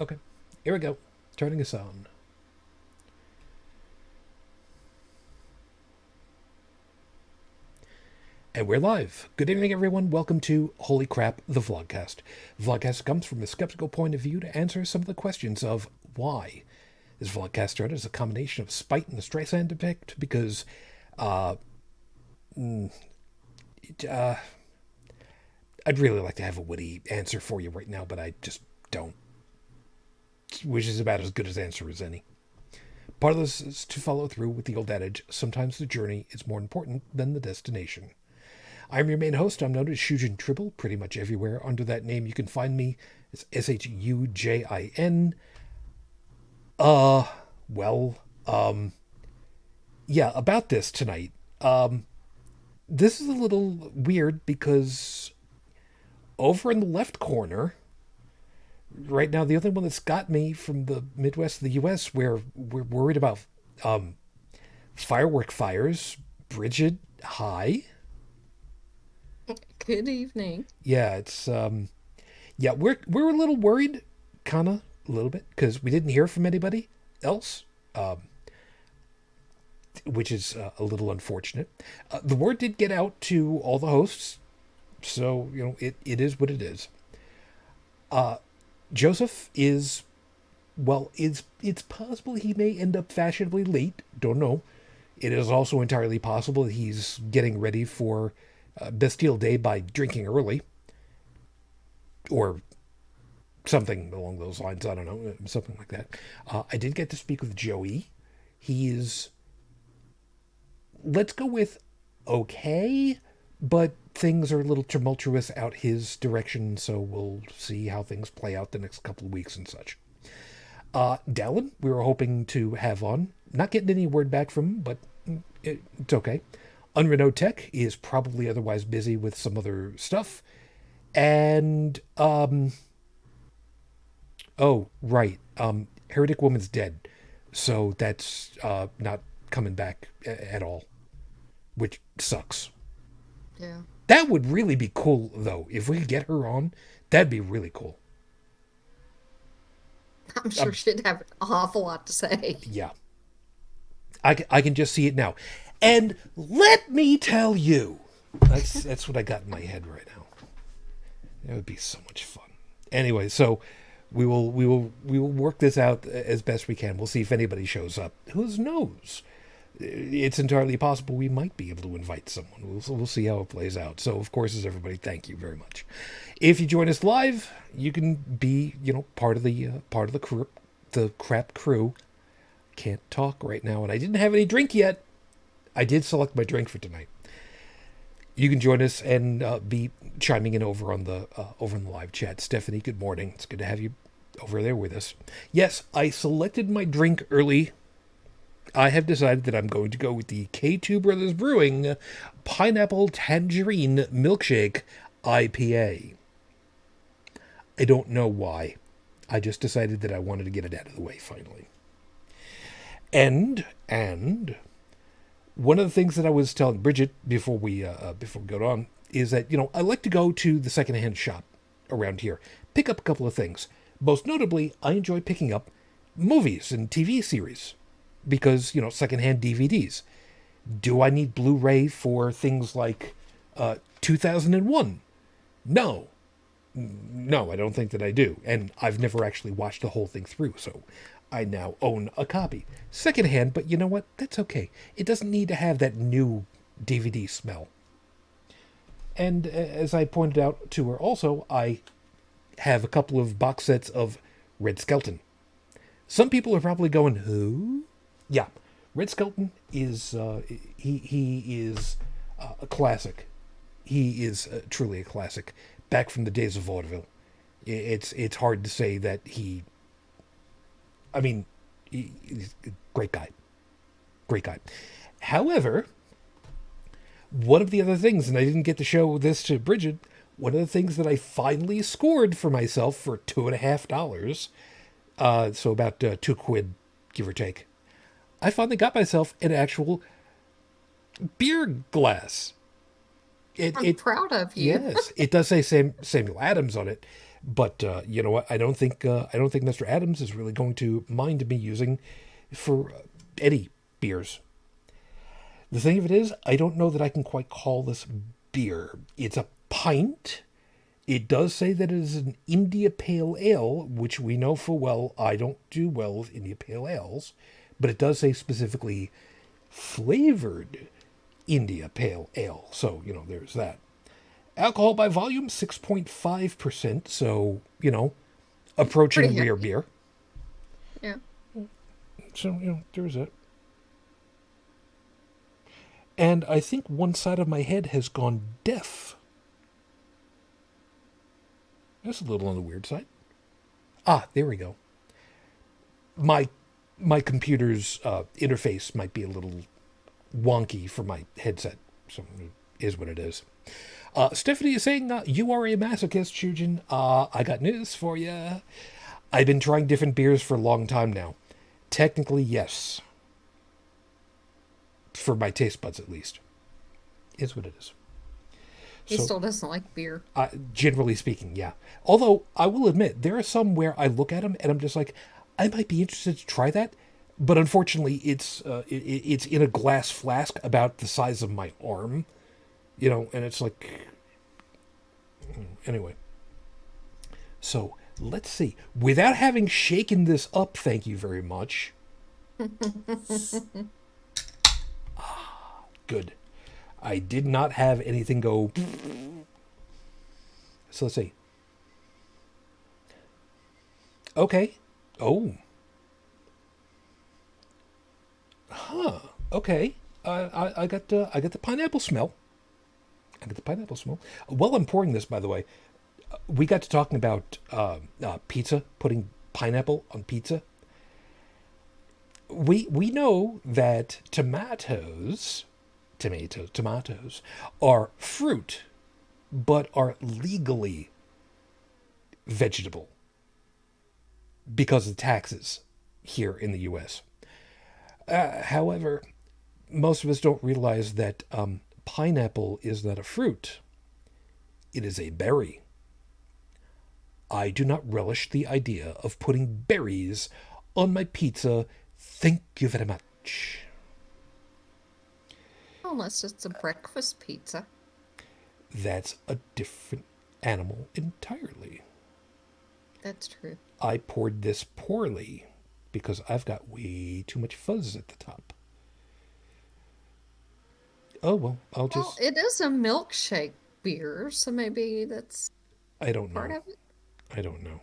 Okay, here we go. Turning us on. And we're live. Good evening, everyone. Welcome to Holy Crap, the Vlogcast. Vlogcast comes from a skeptical point of view to answer some of the questions of why. This vlogcast started as a combination of spite and the Streisand effect because, uh, mm, I'd really like to have a witty answer for you right now, but I just don't. Which is about as good an answer as any. Part of this is to follow through with the old adage, sometimes the journey is more important than the destination. I'm your main host. I'm known as Shujin Tribble pretty much everywhere. Under that name, you can find me. It's Shujin. Uh, well, yeah, about this tonight. This is a little weird because over in the left corner, right now, the only one that's got me from the Midwest of the U.S., where we're worried about um, firework fires. Brigid, hi. Good evening. Yeah, it's yeah, we're a little worried, kinda a little bit, because we didn't hear from anybody else, which is a little unfortunate. The word did get out to all the hosts, so it is what it is. Joseph is well, it's possible he may end up fashionably late. Don't know. It is also entirely possible that he's getting ready for Bastille Day by drinking early, or something along those lines. I don't know, something like that. I did get to speak with Joey. He is, let's go with okay, but things are a little tumultuous out his direction, so we'll see how things play out the next couple of weeks and such. Dalan, we were hoping to have on. Not getting any word back from him, but it's okay. UnrenownedTech is probably otherwise busy with some other stuff. And, oh, right. Heretic Woman's dead. So that's not coming back at all, which sucks. Yeah. That would really be cool, though. If we could get her on, that'd be really cool. I'm sure Um, she'd have an awful lot to say. yeah. I can just see it now. And let me tell you, that's what I got in my head right now. It would be so much fun. Anyway, so we will work this out as best we can. We'll see if anybody shows up. Who knows? It's entirely possible we might be able to invite someone. We'll see how it plays out. So, of course, as everybody, thank you very much. If you join us live, you can be part of the crew, the crap crew. Can't talk right now, and I didn't have any drink yet. I did select my drink for tonight. You can join us and be chiming in over in the live chat. Stephanie, good morning. It's good to have you over there with us. Yes, I selected my drink early. I have decided that I'm going to go with the K2 Brothers Brewing Pineapple Tangerine Milkshake IPA. I don't know why. I just decided that I wanted to get it out of the way finally. And one of the things that I was telling Brigid before we got on is that I like to go to the secondhand shop around here, pick up a couple of things. Most notably, I enjoy picking up movies and TV series because secondhand DVDs. Do I need Blu-ray for things like 2001? No, no, I don't think that I do, and I've never actually watched the whole thing through, so I now own a copy. Secondhand, but you know what? That's okay. It doesn't need to have that new DVD smell. And as I pointed out to her also, I have a couple of box sets of Red Skelton. Some people are probably going, who? Yeah, Red Skelton is, he is a classic. He is truly a classic. Back from the days of vaudeville. It's hard to say that I mean, he's a great guy. Great guy. However, one of the other things, and I didn't get to show this to Brigid, one of the things that I finally scored for myself for $2.50, so about £2, give or take, I finally got myself an actual beer glass. I'm proud of you. Yes, it does say Samuel Adams on it, But you know what? I don't think Mr. Adams is really going to mind me using for any beers. The thing of it is, I don't know that I can quite call this beer. It's a pint. It does say that it is an India Pale Ale, which we know full well I don't do well with India Pale Ales, but it does say specifically flavored India Pale Ale. So, there's that. Alcohol by volume, 6.5%. So, approaching Pretty rear heavy. beer. Yeah. So, there's it. And I think one side of my head has gone deaf. That's a little on the weird side. Ah, there we go. My my computer's interface might be a little wonky for my headset. So it is what it is. Stephanie is saying, you are a masochist, Shujin. I got news for you. I've been trying different beers for a long time now. Technically, yes. For my taste buds, at least. Is what it is. He So, still doesn't like beer. generally speaking, yeah. Although, I will admit, there are some where I look at them and I'm just like, I might be interested to try that. But unfortunately, it's in a glass flask about the size of my arm. And it's like... Anyway. So, let's see. Without having shaken this up, thank you very much. Good. I did not have anything go... So let's see. Okay. Oh. Huh. Okay. I got the pineapple smell. I got the pineapple smell. While I'm pouring this, by the way, we got to talking about pizza, putting pineapple on pizza. We know that tomatoes are fruit, but are legally vegetable because of taxes here in the U.S. However, most of us don't realize that pineapple is not a fruit. It is a berry. I do not relish the idea of putting berries on my pizza. Thank you very much. Unless it's a breakfast pizza. That's a different animal entirely. That's true. I poured this poorly because I've got way too much fuzz at the top. Oh, well, I'll Well, just... it is a milkshake beer, so maybe that's I don't part know. of it. I don't know.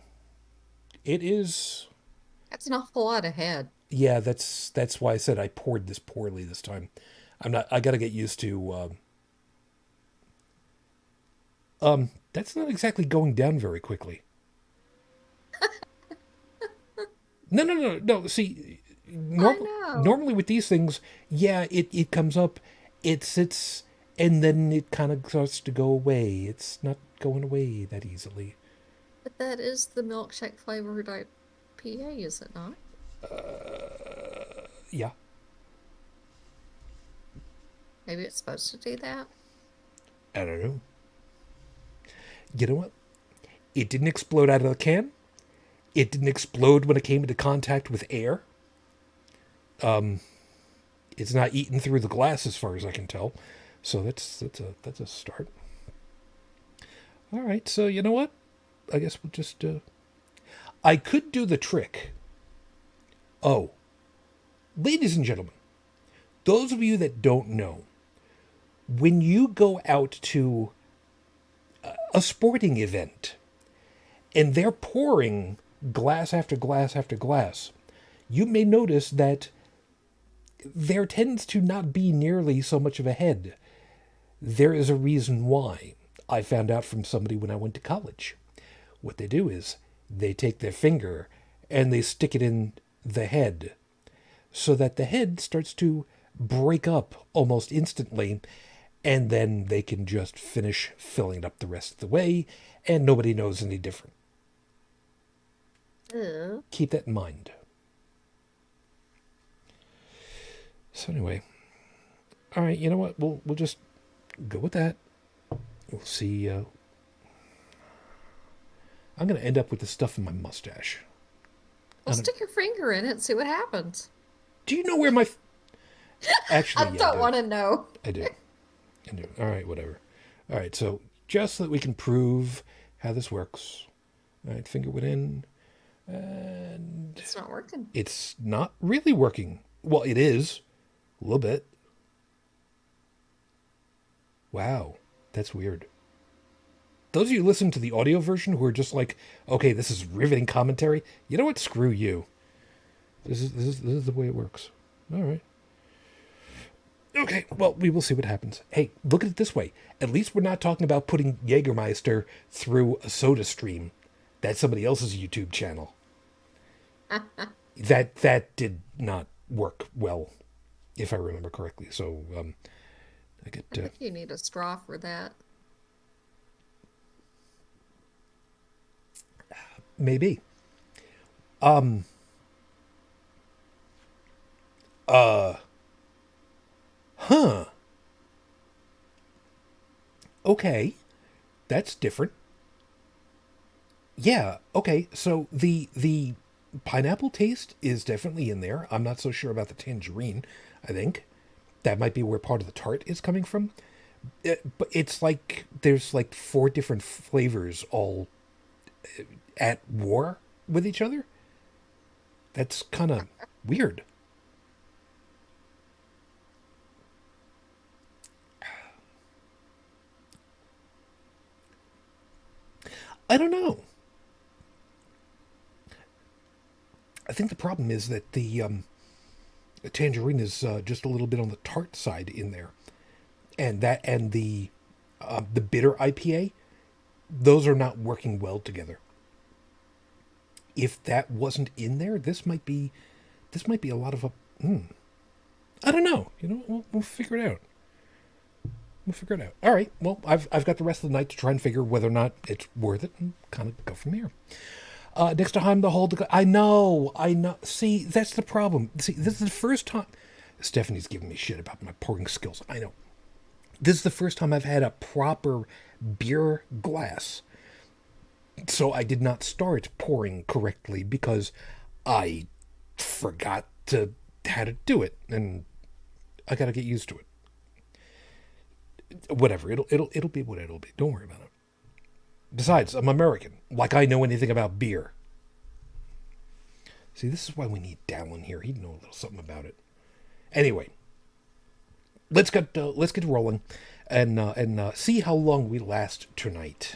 It is... That's an awful lot of head. Yeah, that's why I said I poured this poorly this time. I got to get used to... that's not exactly going down very quickly. No. See, I know. normally with these things, yeah, it comes up, it sits, and then it kind of starts to go away. It's not going away that easily. But that is the milkshake flavored IPA, is it not? Yeah. Maybe it's supposed to do that. I don't know. You know what? It didn't explode out of the can. It didn't explode when it came into contact with air. It's not eaten through the glass as far as I can tell. So that's a start. All right. So you know what? I guess we'll just. I could do the trick. Oh, ladies and gentlemen, those of you that don't know, when you go out to a sporting event and they're pouring glass after glass after glass, you may notice that there tends to not be nearly so much of a head. There is a reason why. I found out from somebody when I went to college. What they do is they take their finger and they stick it in the head so that the head starts to break up almost instantly, and then they can just finish filling it up the rest of the way, and nobody knows any different. Ew. Keep that in mind. So anyway, all right, you know what? We'll just go with that. We'll see. I'm going to end up with the stuff in my mustache. Well, stick your finger in it and see what happens. Do you know where my... Actually, I yeah, I don't do. want to know. I do. I do. All right, whatever. All right, so just so that we can prove how this works. All right, finger went in. And It's not working. it's not really working. Well, it is. A little bit. Wow. That's weird. Those of you who listen to the audio version who are just like, okay, this is riveting commentary, you know what? Screw you. This is the way it works. All right. Okay, well, we will see what happens. Hey, look at it this way. At least we're not talking about putting Jägermeister through a soda stream. That's somebody else's YouTube channel. That did not work well, if I remember correctly. So, I get... I think you need a straw for that. maybe. Huh. Okay. That's different. Yeah, okay. So the pineapple taste is definitely in there. I'm not so sure about the tangerine, I think. That might be where part of the tart is coming from. But it's like there's like four different flavors all at war with each other. That's kind of weird. I don't know. I think the problem is that the tangerine is just a little bit on the tart side in there, and the bitter IPA, those are not working well together. If that wasn't in there, this might be a lot of a. I don't know. You know, we'll figure it out. We'll figure it out. All right. Well, I've got the rest of the night to try and figure whether or not it's worth it, and kind of go from here. Next time the whole... I know. See, that's the problem. See, this is the first time... Stephanie's giving me shit about my pouring skills. I know. This is the first time I've had a proper beer glass. So I did not start pouring correctly because I forgot how to do it. And I got to get used to it. Whatever. It'll be what it'll be. Don't worry about it. Besides, I'm American. Like I know anything about beer. See, this is why we need Dalan here. He'd know a little something about it. Anyway, let's get rolling, and see how long we last tonight.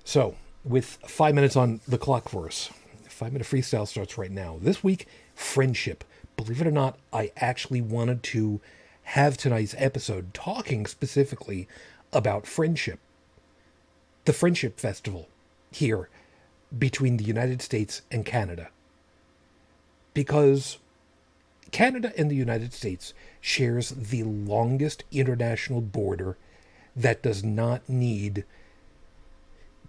So, with 5 minutes on the clock for us, 5-minute freestyle starts right now. This week, friendship. Believe it or not, I actually wanted to have tonight's episode talking specifically about friendship. The Friendship Festival here between the United States and Canada. Because Canada and the United States shares the longest international border that does not need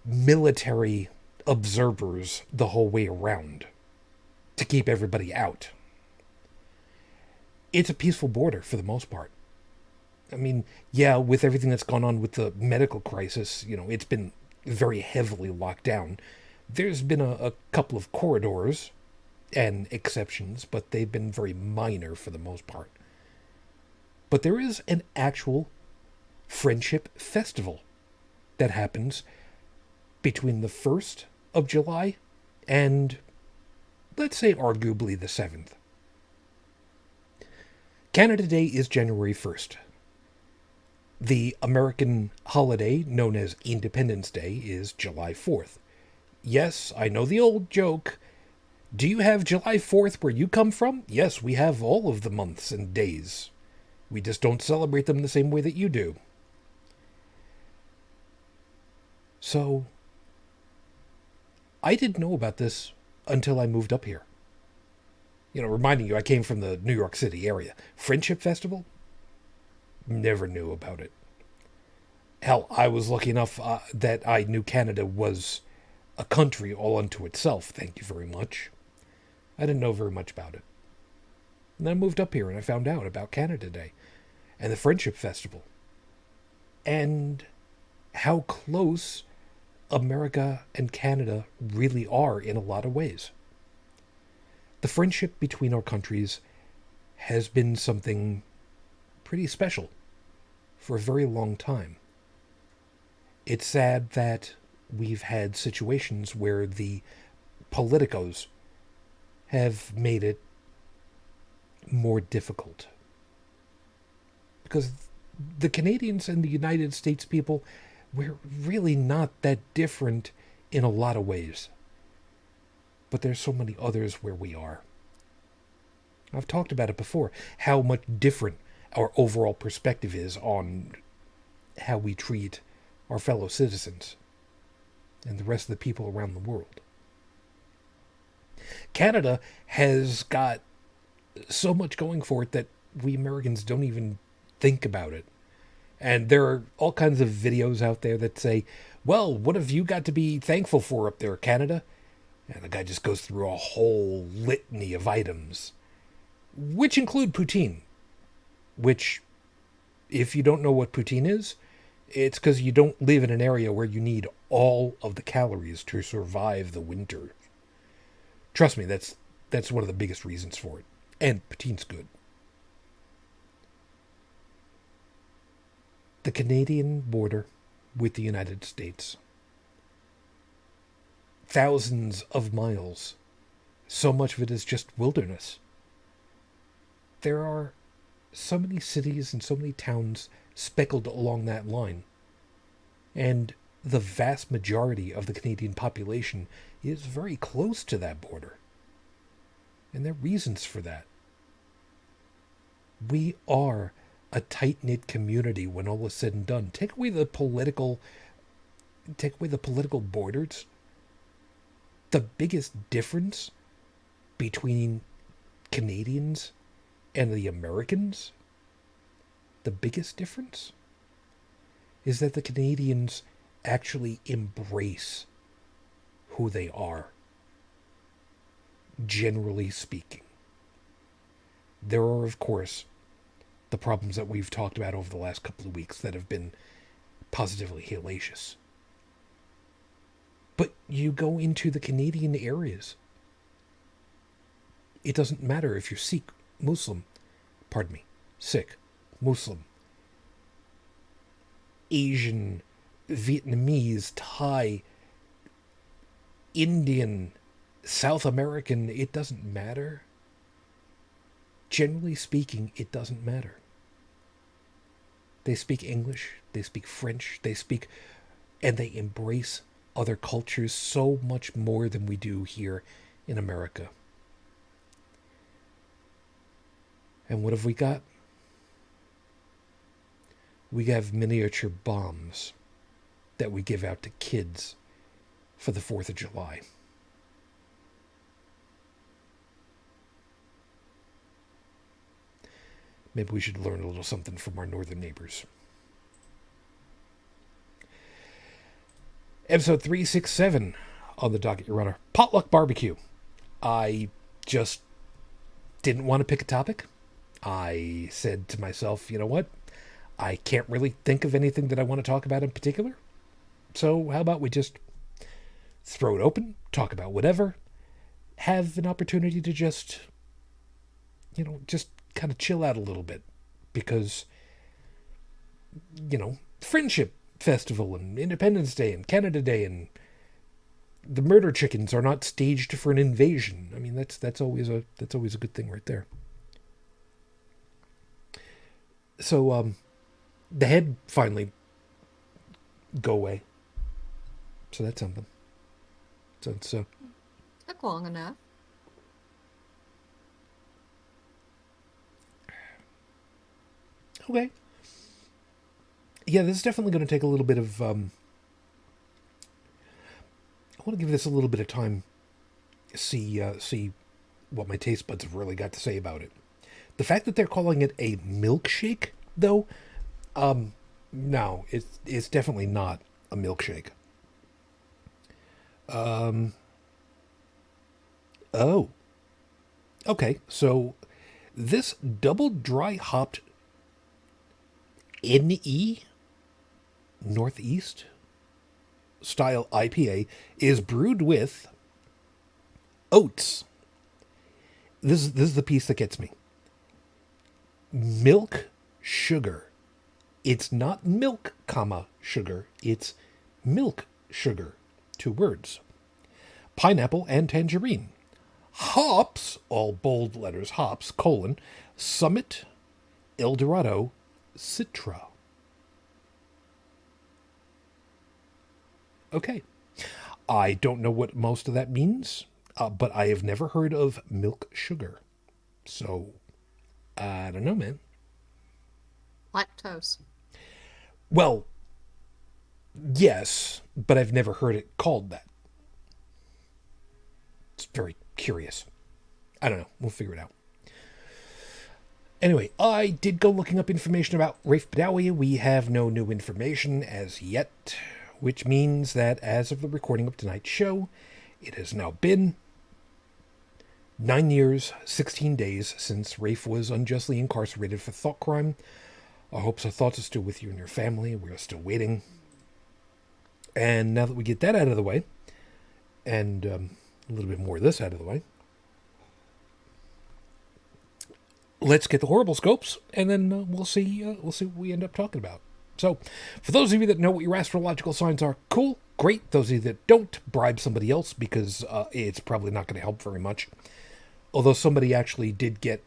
military observers the whole way around to keep everybody out. It's a peaceful border for the most part. I mean, yeah, with everything that's gone on with the medical crisis, you know, it's been very heavily locked down. There's been a couple of corridors and exceptions, but they've been very minor for the most part. But there is an actual friendship festival that happens between the 1st of July and, let's say, arguably the 7th. Canada Day is January 1st. The American holiday, known as Independence Day, is July 4th. Yes, I know the old joke. Do you have July 4th where you come from? Yes, we have all of the months and days. We just don't celebrate them the same way that you do. So, I didn't know about this until I moved up here. You know, reminding you, I came from the New York City area. Friendship Festival? Never knew about it. Hell, I was lucky enough that I knew Canada was a country all unto itself. Thank you very much. I didn't know very much about it. And then I moved up here and I found out about Canada Day and the Friendship Festival. And how close America and Canada really are in a lot of ways. The friendship between our countries has been something pretty special for a very long time. It's sad that we've had situations where the politicos have made it more difficult. Because the Canadians and the United States people, we're really not that different in a lot of ways. But there's so many others where we are. I've talked about it before, how much different our overall perspective is on how we treat our fellow citizens and the rest of the people around the world. Canada has got so much going for it that we Americans don't even think about it. And there are all kinds of videos out there that say, well, what have you got to be thankful for up there, Canada? And the guy just goes through a whole litany of items, which include poutine. Which, if you don't know what poutine is, it's because you don't live in an area where you need all of the calories to survive the winter. Trust me, that's one of the biggest reasons for it. And poutine's good. The Canadian border with the United States. Thousands of miles. So much of it is just wilderness. There are so many cities and so many towns speckled along that line. And the vast majority of the Canadian population is very close to that border. And there are reasons for that. We are a tight-knit community when all is said and done. Take away the political borders. The biggest difference between Canadians and the Americans, the biggest difference is that the Canadians actually embrace who they are, generally speaking. There are, of course, the problems that we've talked about over the last couple of weeks that have been positively hellacious. But you go into the Canadian areas. It doesn't matter if you're Sikh, Muslim, Asian, Vietnamese, Thai, Indian, South American, it doesn't matter. Generally speaking, it doesn't matter. They speak English, they speak French, and they embrace other cultures so much more than we do here in America. And what have we got? We have miniature bombs that we give out to kids for the 4th of July. Maybe we should learn a little something from our northern neighbors. Episode 367 on the docket, Your Honor. Potluck Barbecue. I just didn't want to pick a topic. I said to myself, you know what? I can't really think of anything that I want to talk about in particular. So how about we just throw it open, talk about whatever, have an opportunity to just kind of chill out a little bit. Because, Friendship Festival and Independence Day and Canada Day and the murder chickens are not staged for an invasion. I mean, that's always a good thing right there. So, the head finally go away. So that's something. So it's took long enough. Okay. Yeah, this is definitely going to take a little bit of. I want to give this a little bit of time. See what my taste buds have really got to say about it. The fact that they're calling it a milkshake, though, no, it's definitely not a milkshake. Oh. Okay, so this double dry hopped NE Northeast style IPA is brewed with oats. This is the piece that gets me. Milk sugar. It's not milk, comma, sugar. It's milk sugar. 2 words. Pineapple and tangerine. Hops, all bold letters, hops, colon, Summit, Eldorado, Citra. Okay. I don't know what most of that means, but I have never heard of milk sugar. So, I don't know, man. Lactose. Well, yes, but I've never heard it called that. It's very curious. I don't know. We'll figure it out. Anyway, I did go looking up information about Rafe Badawi. We have no new information as yet, which means that as of the recording of tonight's show, it has now been 9 years, 16 days since Rafe was unjustly incarcerated for thought crime. Our hopes and thoughts are still with you and your family. We are still waiting. And now that we get that out of the way, and a little bit more of this out of the way, let's get the horrible scopes, and then we'll see what we end up talking about. So, for those of you that know what your astrological signs are, cool, great. Those of you that don't, bribe somebody else, because it's probably not going to help very much. Although somebody actually did get,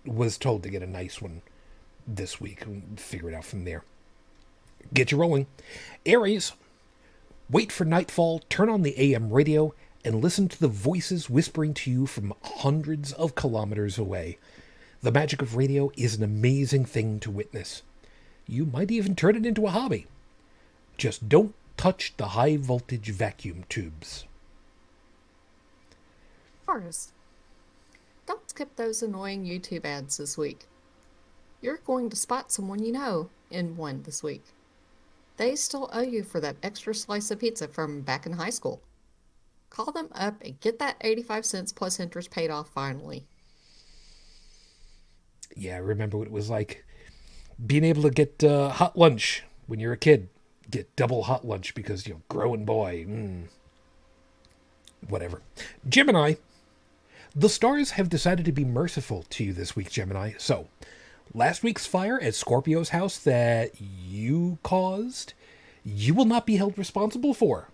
was told to get a nice one this week, and figure it out from there. Get you rolling. Aries, wait for nightfall, turn on the AM radio, and listen to the voices whispering to you from hundreds of kilometers away. The magic of radio is an amazing thing to witness. You might even turn it into a hobby. Just don't touch the high voltage vacuum tubes. Taurus, don't skip those annoying YouTube ads this week. You're going to spot someone you know in one this week. They still owe you for that extra slice of pizza from back in high school. Call them up and get that 85 cents plus interest paid off finally. Yeah, I remember what it was like being able to get hot lunch when you're a kid. Get double hot lunch because, growing boy. Whatever. Gemini, the stars have decided to be merciful to you this week, Gemini. So, last week's fire at Scorpio's house that you caused, you will not be held responsible for.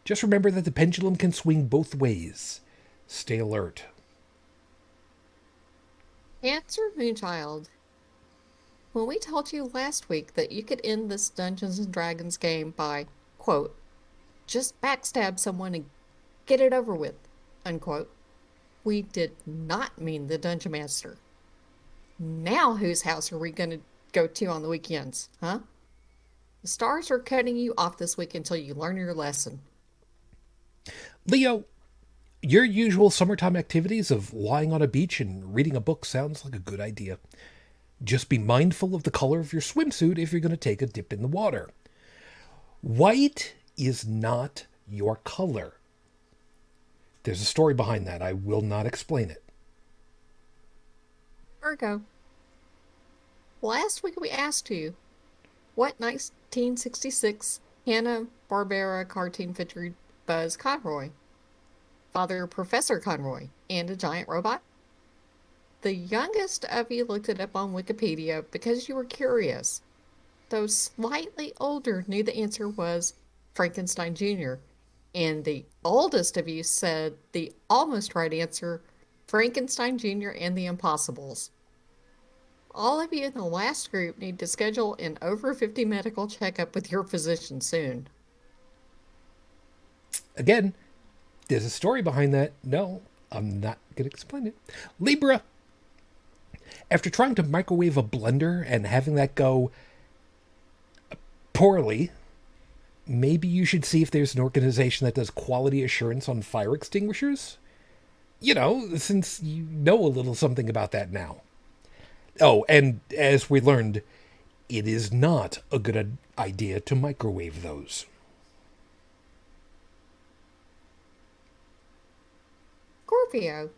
Just remember that the pendulum can swing both ways. Stay alert. Cancer Moonchild, when we told you last week that you could end this Dungeons & Dragons game by, quote, just backstab someone and get it over with, unquote, we did not mean the Dungeon Master. Now whose house are we going to go to on the weekends, huh? The stars are cutting you off this week until you learn your lesson. Leo, your usual summertime activities of lying on a beach and reading a book sounds like a good idea. Just be mindful of the color of your swimsuit if you're going to take a dip in the water. White is not your color. There's a story behind that. I will not explain it. Virgo, last week we asked you, what 1966 Hanna-Barbera cartoon featured Buzz Conroy, Father Professor Conroy, and a giant robot? The youngest of you looked it up on Wikipedia because you were curious. Those slightly older knew the answer was Frankenstein Jr., and the oldest of you said the almost right answer, Frankenstein Jr. and the Impossibles. All of you in the last group need to schedule an over 50 medical checkup with your physician soon. Again, there's a story behind that. No, I'm not going to explain it. Libra, after trying to microwave a blender and having that go poorly, maybe you should see if there's an organization that does quality assurance on fire extinguishers. Since you know a little something about that now. Oh, and as we learned, it is not a good idea to microwave those. Scorpio,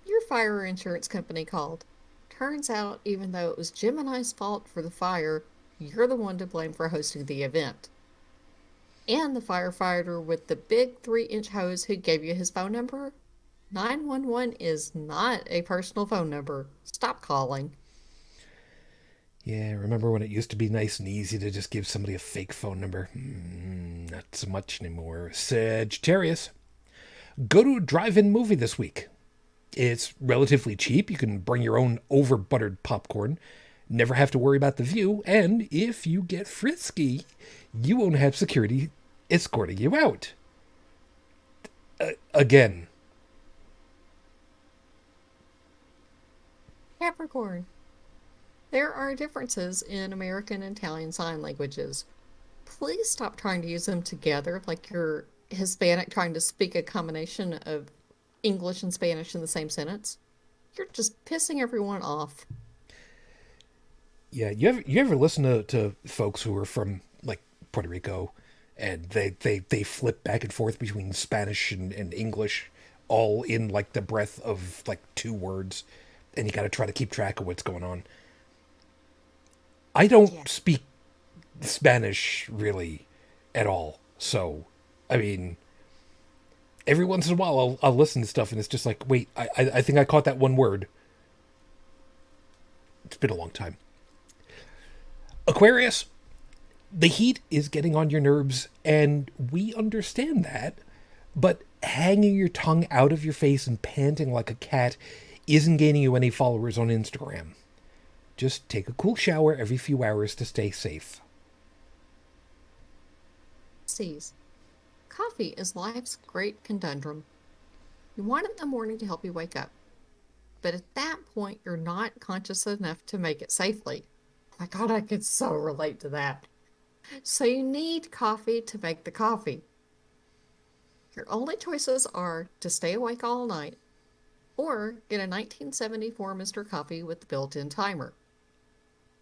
your fire insurance company called. Turns out, even though it was Gemini's fault for the fire, you're the one to blame for hosting the event. And the firefighter with the big 3-inch hose who gave you his phone number? 911 is not a personal phone number. Stop calling. Yeah, remember when it used to be nice and easy to just give somebody a fake phone number? Not so much anymore. Sagittarius. Go to a drive-in movie this week. It's relatively cheap. You can bring your own over-buttered popcorn. Never have to worry about the view. And if you get frisky, you won't have security escorting you out. Again. Capricorn. There are differences in American and Italian sign languages. Please stop trying to use them together like you're Hispanic trying to speak a combination of English and Spanish in the same sentence. You're just pissing everyone off. Yeah, you ever listen to folks who are from like Puerto Rico and they flip back and forth between Spanish and English all in like the breath of like two words and you got to try to keep track of what's going on. I Yeah. don't speak Spanish really at all. So, I mean, every once in a while I'll listen to stuff and it's just like, wait, I think I caught that one word. It's been a long time. Aquarius, the heat is getting on your nerves, and we understand that, but hanging your tongue out of your face and panting like a cat isn't gaining you any followers on Instagram. Just take a cool shower every few hours to stay safe. C's. Coffee is life's great conundrum. You want it in the morning to help you wake up, but at that point, you're not conscious enough to make it safely. My God, I could so relate to that. So you need coffee to make the coffee. Your only choices are to stay awake all night or get a 1974 Mr. Coffee with the built-in timer.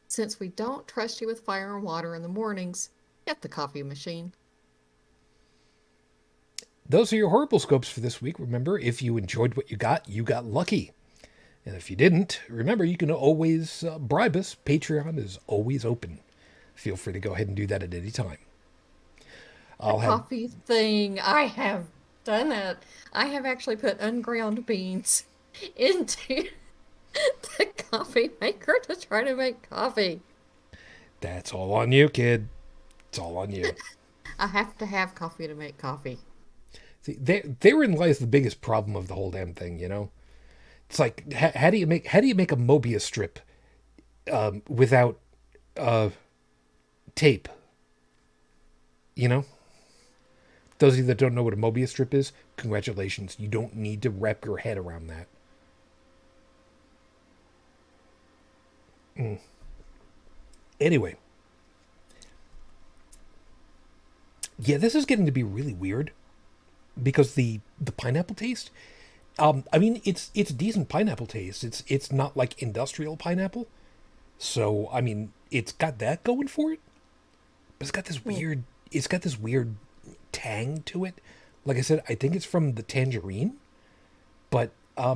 Since we don't trust you with fire and water in the mornings, get the coffee machine. Those are your horrible scopes for this week. Remember, if you enjoyed what you got lucky. And if you didn't, remember, you can always bribe us. Patreon is always open. Feel free to go ahead and do that at any time. The I'll have coffee thing, I have done that. I have actually put unground beans into the coffee maker to try to make coffee. That's all on you, kid. It's all on you. I have to have coffee to make coffee. See, therein lies the biggest problem of the whole damn thing. It's like how do you make a Mobius strip without tape? You know, those of you that don't know what a Mobius strip is, congratulations. You don't need to wrap your head around that. Anyway, yeah, this is getting to be really weird because the pineapple taste. I mean, it's decent pineapple taste. It's not like industrial pineapple. So I mean, it's got that going for it. But Mm. it's got this weird tang to it. Like I said, I think it's from the tangerine, but I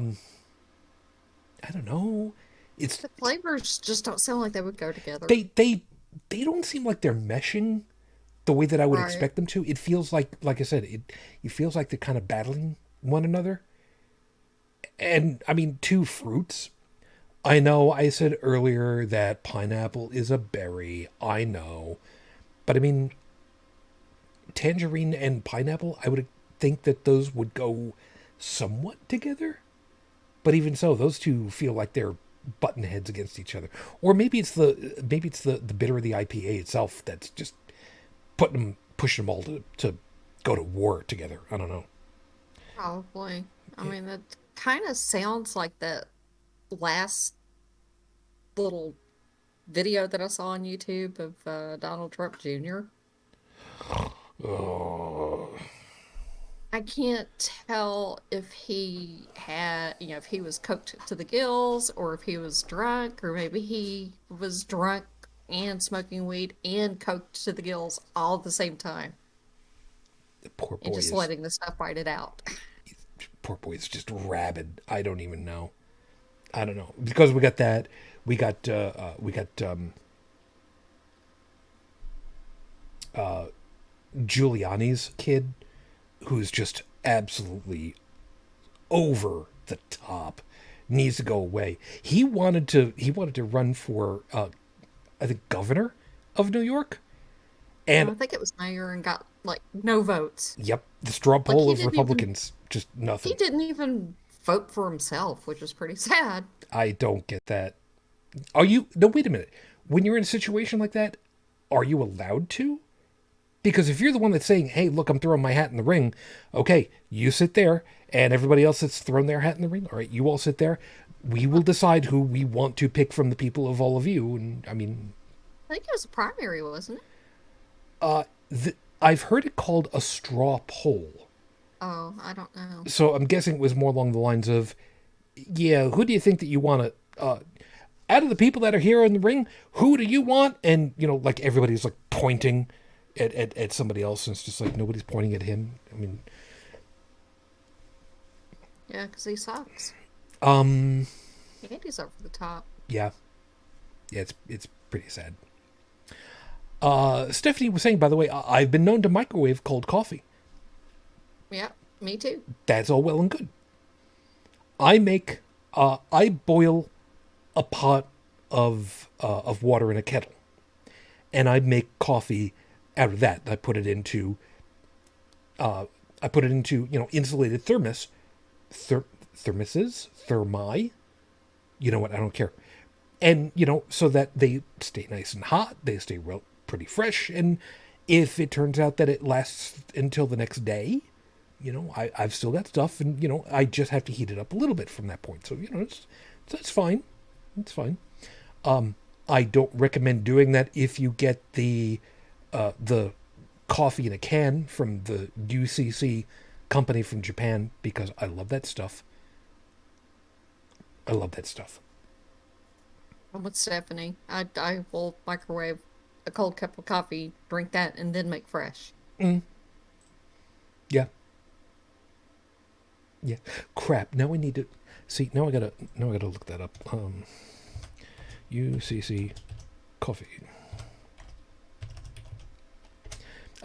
don't know. It's The flavors just don't sound like they would go together. they don't seem like they're meshing the way that I would Right. expect them to. It feels like I said, it feels like they're kind of battling one another. And I mean, two fruits. I know I said earlier that pineapple is a berry. I know. But I mean, tangerine and pineapple, I would think that those would go somewhat together. But even so, those two feel like they're button heads against each other. Or maybe it's the bitter of the IPA itself that's just pushing them all to go to war together. I don't know. Probably. I mean, that kind of sounds like that last little video that I saw on YouTube of Donald Trump Jr. Oh, I can't tell if he had, if he was coked to the gills or if he was drunk, or maybe he was drunk and smoking weed and coked to the gills all at the same time the poor and boy just is letting the stuff fight it out. poor boy is just rabid. I don't even know. I don't know because we got that. We got Giuliani's kid, who's just absolutely over the top, needs to go away. He wanted to run for I think governor of New York, and I think it was mayor and got like no votes. yep, the straw Like poll of Republicans, just he nothing. didn't even vote for himself, which was pretty sad. I don't get that. Are you? No, wait a minute. When you're in a situation like that, are you allowed to? Because if you're the one that's saying, "Hey, look, I'm throwing my hat in the ring," okay, you sit there, and everybody else that's thrown their hat in the ring, all right, you all sit there. We will decide who we want to pick from the people of all of you. And I mean, I think it was a primary, wasn't it? uh, I've heard it called a straw poll. Oh, I don't know. So I'm guessing it was more along the lines of, yeah, who do you think that you want to, out of the people that are here in the ring, who do you want? And, like everybody's like pointing at somebody else, and it's just like nobody's pointing at him. I mean, Yeah, because he sucks. um, And he's over the top. yeah, yeah, it's pretty sad. Stephanie was saying, by the way, I've been known to microwave cold coffee. Yeah, me too. That's all well and good. I boil a pot of water in a kettle, and I make coffee out of that. I put it into insulated thermoses, thermi. You know what? I don't care. And so that they stay nice and hot, they stay pretty fresh, and if it turns out that it lasts until the next day, I've still got stuff, and I just have to heat it up a little bit from that point. So that's fine. It's fine. I don't recommend doing that if you get the coffee in a can from the UCC company from Japan, because I love that stuff. I love that stuff. I'm with Stephanie. I will microwave a cold cup of coffee, drink that, and then make fresh. Mm, yeah, yeah. Crap. Now I need to see. Now I gotta look that up. UCC coffee.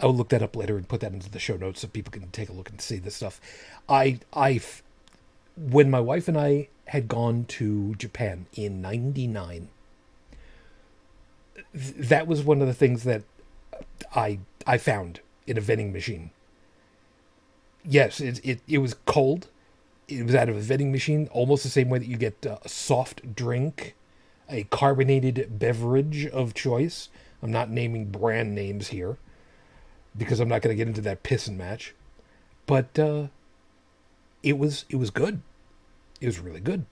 I'll look that up later and put that into the show notes so people can take a look and see this stuff. When my wife and I had gone to Japan in '99, that was one of the things that I found in a vending machine. Yes, it was cold. It was out of a vending machine, almost the same way that you get a soft drink, a carbonated beverage of choice. I'm not naming brand names here because I'm not going to get into that pissing match. But it was good. It was really good.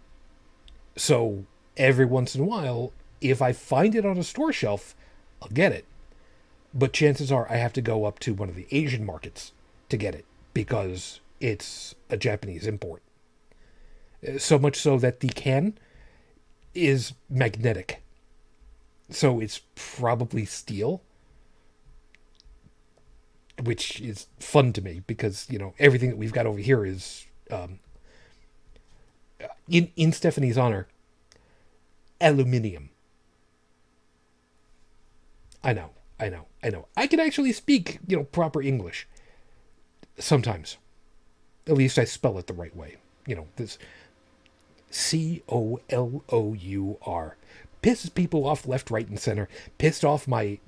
So every once in a while, if I find it on a store shelf, I'll get it. But chances are I have to go up to one of the Asian markets to get it because it's a Japanese import. So much so that the can is magnetic. So it's probably steel, which is fun to me because, everything that we've got over here is, in Stephanie's honor, aluminium. I know. I can actually speak, proper English. Sometimes. At least I spell it the right way. This COLOUR. Pisses people off left, right, and center. Pissed off my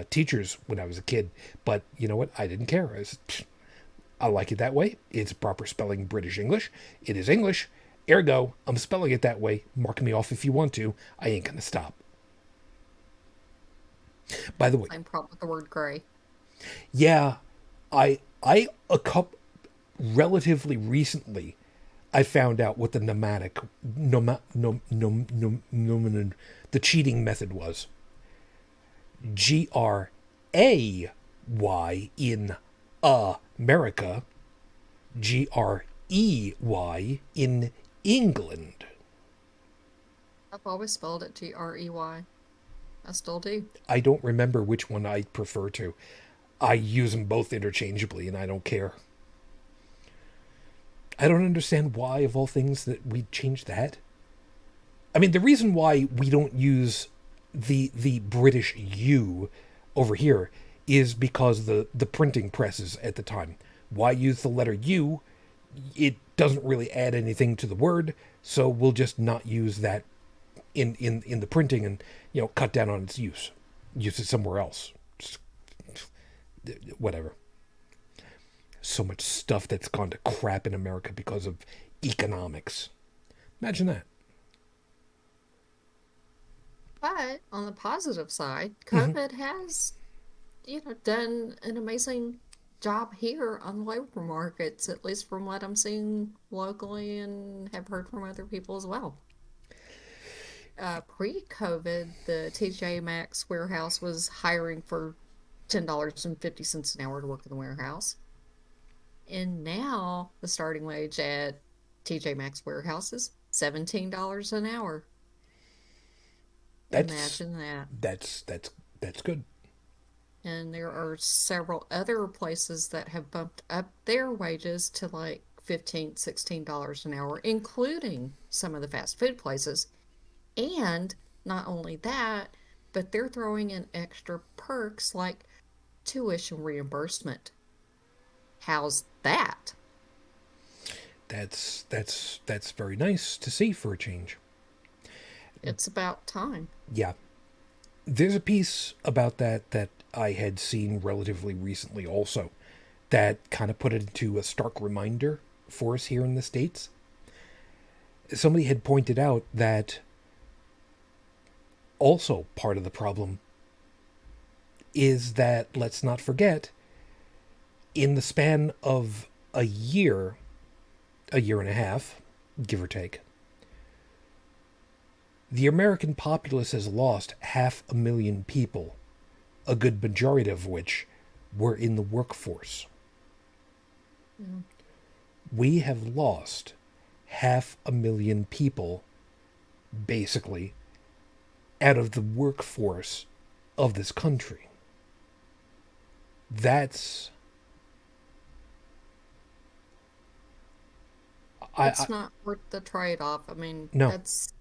teachers when I was a kid. But you know what? I didn't care. I like it that way. It's proper spelling British English. It is English. Ergo, I'm spelling it that way. Mark me off if you want to. I ain't going to stop. By the way, Same problem with the word gray. yeah, a couple relatively recently, I found out what the the cheating method was. GRAY in America, GREY in England. I've always spelled it GREY. I still do. I don't remember which one I prefer to. I use them both interchangeably, and I don't care. I don't understand why, of all things, that we changed that. I mean, the reason why we don't use the British U over here is because the printing presses at the time. Why use the letter U? It doesn't really add anything to the word, so we'll just not use that in the printing and, cut down on its use. Use it somewhere else. Just, whatever. So much stuff that's gone to crap in America because of economics. Imagine that. But on the positive side, Mm-hmm. COVID has, done an amazing job here on the labor markets, at least from what I'm seeing locally and have heard from other people as well. Pre-COVID, the TJ Maxx warehouse was hiring for $10.50 an hour to work in the warehouse. And now the starting wage at TJ Maxx warehouse is $17 an hour. That's Imagine that. that's good. And there are several other places that have bumped up their wages to like $15, $16 an hour, including some of the fast food places. And not only that, but they're throwing in extra perks like tuition reimbursement. How's that? That's very nice to see for a change. It's about time. Yeah. There's a piece about that I had seen relatively recently also that kind of put it into a stark reminder for us here in the States. Somebody had pointed out that also part of the problem is that, let's not forget, in the span of a year and a half, give or take, the American populace has lost 500,000 people, a good majority of which were in the workforce. Yeah. We have lost 500,000 people, basically, out of the workforce of this country. That's I It's not worth the trade-off. I mean, no. that's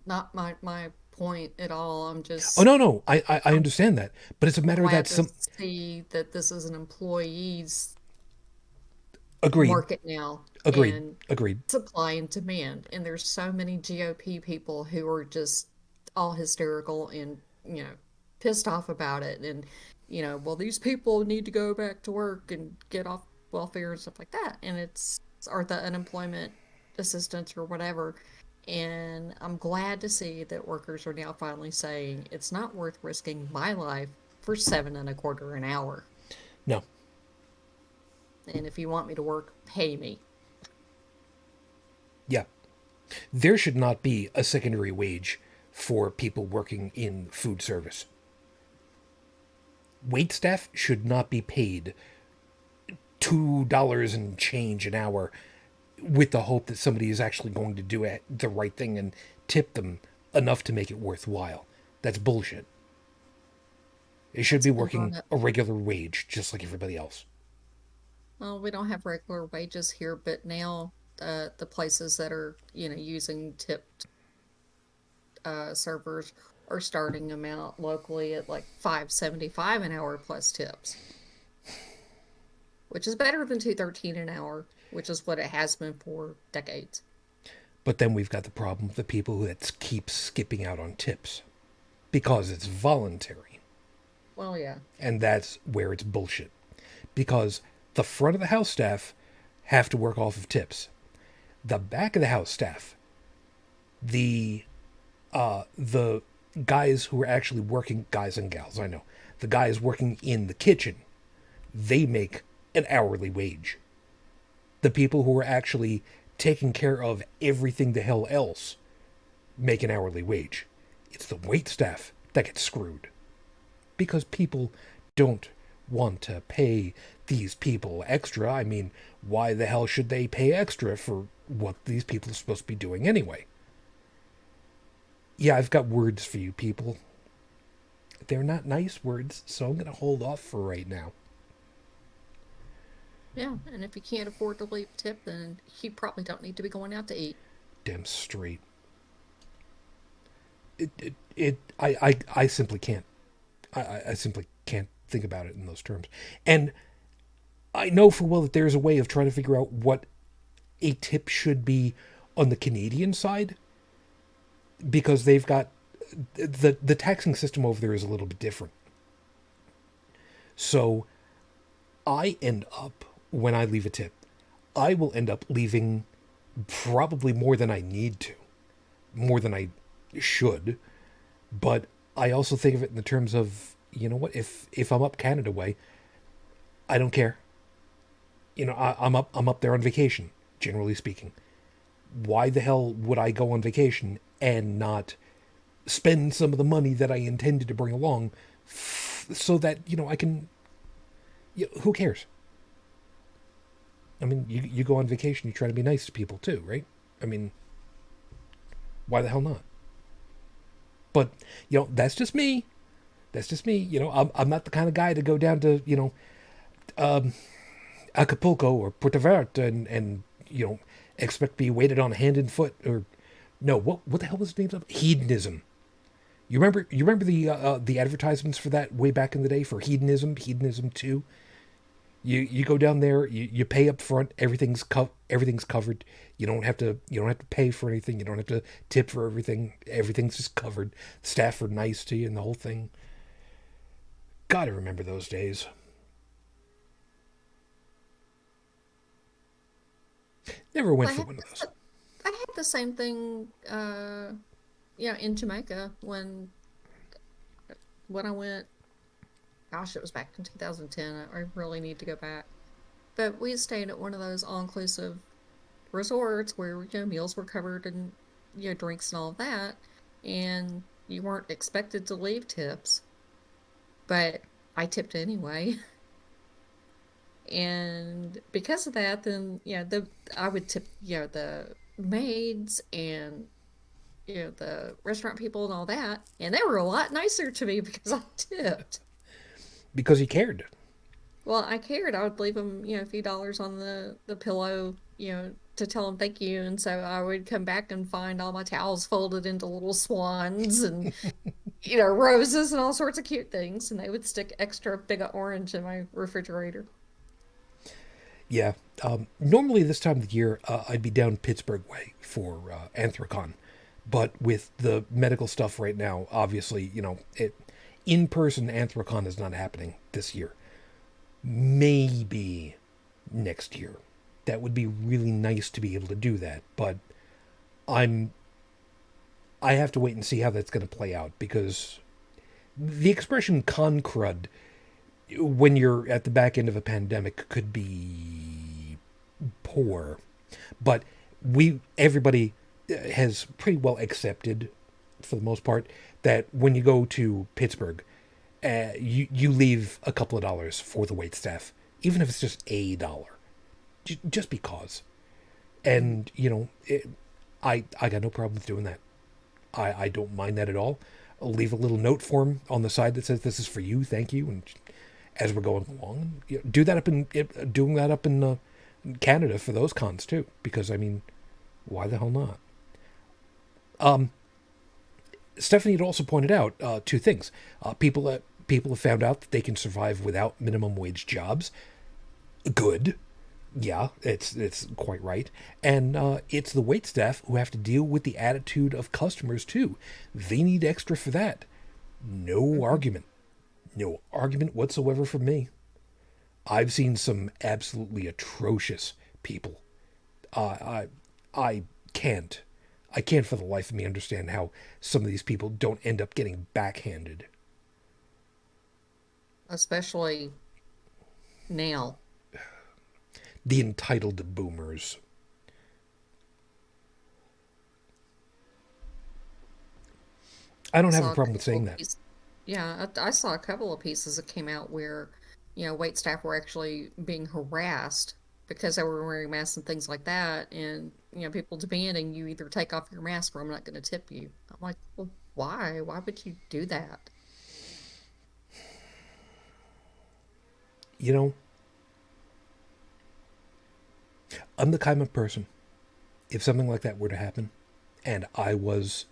not my point at all. Oh no, I I'm understand that, but it's a matter that glad to some see that this is an employee's agreed, market now agreed, and agreed. supply and demand. And there's so many GOP people who are just all hysterical and, pissed off about it. And, well, these people need to go back to work and get off welfare and stuff like that. And or the unemployment assistance or whatever. And I'm glad to see that workers are now finally saying it's not worth risking my life for 7.25 an hour. No, And if you want me to work, pay me. yeah, there should not be a secondary wage for people working in food service. Wait staff should not be paid $2 and change an hour with the hope that somebody is actually going to do the right thing and tip them enough to make it worthwhile. That's bullshit. They should It's be been brought working up. a regular wage just like everybody else. Well, we don't have regular wages here, but now the places that are, using tipped servers are starting them out locally at like 5.75 an hour plus tips, which is better than 2.13 an hour, which is what it has been for decades. But then we've got the problem of the people that keep skipping out on tips because it's voluntary. Well, yeah. And that's where it's bullshit. Because the front of the house staff have to work off of tips. The back of the house staff, the the guys who are actually working, guys and gals, I know, the guys working in the kitchen, they make an hourly wage. The people who are actually taking care of everything the hell else make an hourly wage. It's the wait staff that gets screwed because people don't want to pay these people extra. I mean, why the hell should they pay extra for what these people are supposed to be doing anyway? Yeah, I've got words for you people. They're not nice words, so I'm going to hold off for right now. Yeah, and if you can't afford to leave a tip, then you probably don't need to be going out to eat. Damn straight. I simply can't. I simply can't think about it in those terms. And I know for well that there's a way of trying to figure out what a tip should be on the Canadian side, because they've got the taxing system over there is a little bit different. So I end up, when I leave a tip, I will end up leaving probably more than I need to, more than I should. But I also think of it in the terms of, you know what, if I'm up Canada way, I don't care. You know, I'm up there on vacation, generally speaking. Why the hell would I go on vacation and not spend some of the money that I intended to bring along so that, you know, I can, who cares? I mean, you go on vacation, you try to be nice to people too, right? I mean, why the hell not? But, you know, that's just me. That's just me. You know, I'm not the kind of guy to go down to, you know, Acapulco or Puerto Vallarta and, you know, expect to be waited on hand and foot, or no, what the hell was the name of it? Hedonism. You remember the advertisements for that way back in the day for Hedonism 2? You go down there, you pay up front, everything's covered. You don't have to pay for anything. You don't have to tip for everything. Everything's just covered. Staff are nice to you and the whole thing. Gotta remember those days. Never went I for had one of those. I had the same thing, in Jamaica when I went. Gosh, it was back in 2010. I really need to go back. But we stayed at one of those all-inclusive resorts where, meals were covered and, drinks and all of that. And you weren't expected to leave tips, but I tipped anyway. And because of that, then, I would tip, the maids and, the restaurant people and all that. And they were a lot nicer to me because I tipped. Because he cared. Well, I cared. I would leave them, a few dollars on the pillow, to tell them thank you. And so I would come back and find all my towels folded into little swans and, roses and all sorts of cute things. And they would stick extra big of orange in my refrigerator. Yeah. Normally this time of the year, I'd be down Pittsburgh way for Anthrocon. But with the medical stuff right now, obviously, in-person Anthrocon is not happening this year. Maybe next year. That would be really nice to be able to do that. But I have to wait and see how that's going to play out, because the expression con crud when you're at the back end of a pandemic could be poor. But everybody has pretty well accepted, for the most part, that when you go to Pittsburgh, you leave a couple of dollars for the wait staff, even if it's just $1, just because. And I got no problem with doing that. I don't mind that at all. I'll leave a little note for him on the side that says, "This is for you, thank you." And as we're going along, do that doing that up in Canada for those cons too, because I mean, why the hell not? Stephanie had also pointed out two things. People have found out that they can survive without minimum wage jobs. Good. Yeah, it's quite right. And it's the wait staff who have to deal with the attitude of customers too. They need extra for that. No argument. No argument whatsoever from me. I've seen some absolutely atrocious people. I can't. I can't for the life of me understand how some of these people don't end up getting backhanded. Especially now. The entitled boomers. I don't have a problem with saying that. Yeah, I saw a couple of pieces that came out where, wait staff were actually being harassed because they were wearing masks and things like that, and people demanding you either take off your mask or I'm not going to tip you. I'm like, well, why? Why would you do that? I'm the kind of person, if something like that were to happen, and I was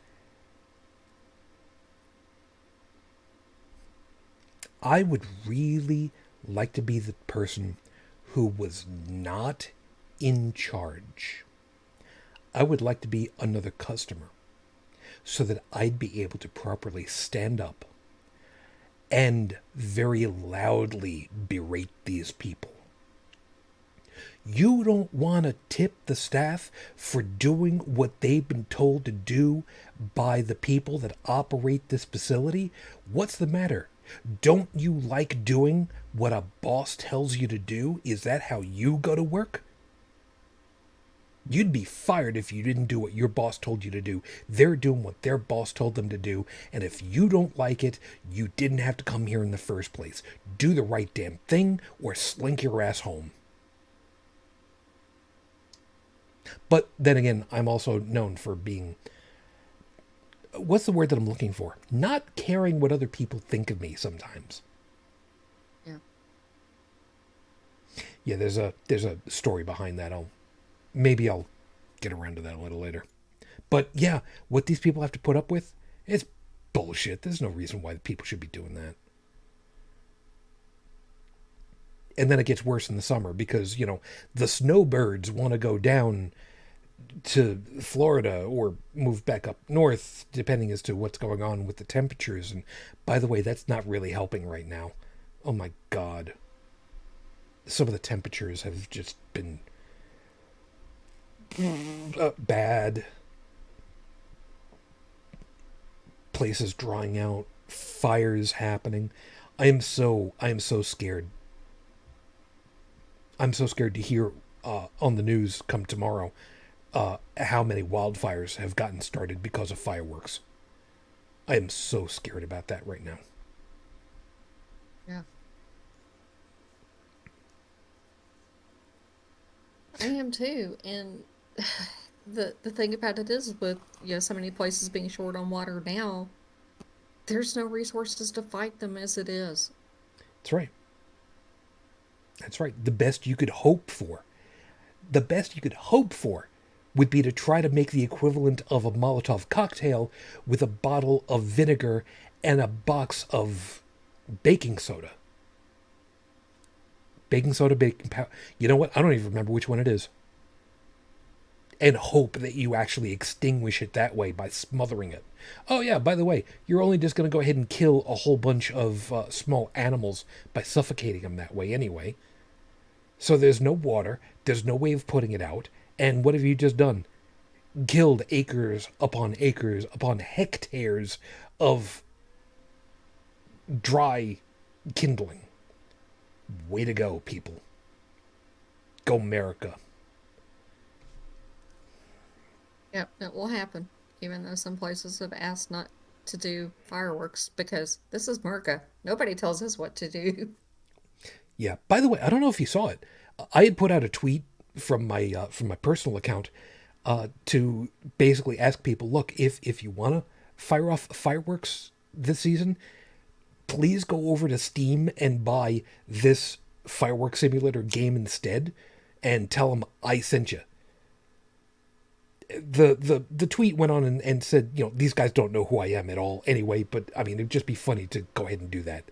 I would really like to be the person who was not in charge. I would like to be another customer so that I'd be able to properly stand up and very loudly berate these people. You don't want to tip the staff for doing what they've been told to do by the people that operate this facility? What's the matter? Don't you like doing what a boss tells you to do? Is that how you go to work? You'd be fired if you didn't do what your boss told you to do. They're doing what their boss told them to do, and if you don't like it, you didn't have to come here in the first place. Do the right damn thing or slink your ass home. But then again, I'm also known for being, what's the word that I'm looking for? Not caring what other people think of me sometimes. Yeah. Yeah, there's a story behind that. Maybe I'll get around to that a little later. But yeah, what these people have to put up with, it's bullshit. There's no reason why people should be doing that. And then it gets worse in the summer because, the snowbirds want to go down to Florida or move back up north, depending as to what's going on with the temperatures. And by the way, that's not really helping right now. Oh my God. Some of the temperatures have just been bad. Places drying out, fires happening. I am so scared. I'm so scared to hear on the news come tomorrow how many wildfires have gotten started because of fireworks. I am so scared about that right now. Yeah. I am too. And the thing about it is with so many places being short on water now, there's no resources to fight them as it is. That's right. That's right. The best you could hope for would be to try to make the equivalent of a Molotov cocktail with a bottle of vinegar and a box of baking soda. Baking soda, baking powder. You know what? I don't even remember which one it is. And hope that you actually extinguish it that way by smothering it. Oh yeah, by the way, you're only just going to go ahead and kill a whole bunch of small animals by suffocating them that way anyway. So there's no water, there's no way of putting it out, and what have you just done? Killed acres upon hectares of dry kindling. Way to go, people. Go America. Yep, it will happen, even though some places have asked not to do fireworks because this is America. Nobody tells us what to do. Yeah. By the way, I don't know if you saw it. I had put out a tweet from my personal account to basically ask people, look, if you want to fire off fireworks this season, please go over to Steam and buy this fireworks simulator game instead, and tell them I sent you. The tweet went on and said, these guys don't know who I am at all anyway, but I mean, it'd just be funny to go ahead and do that.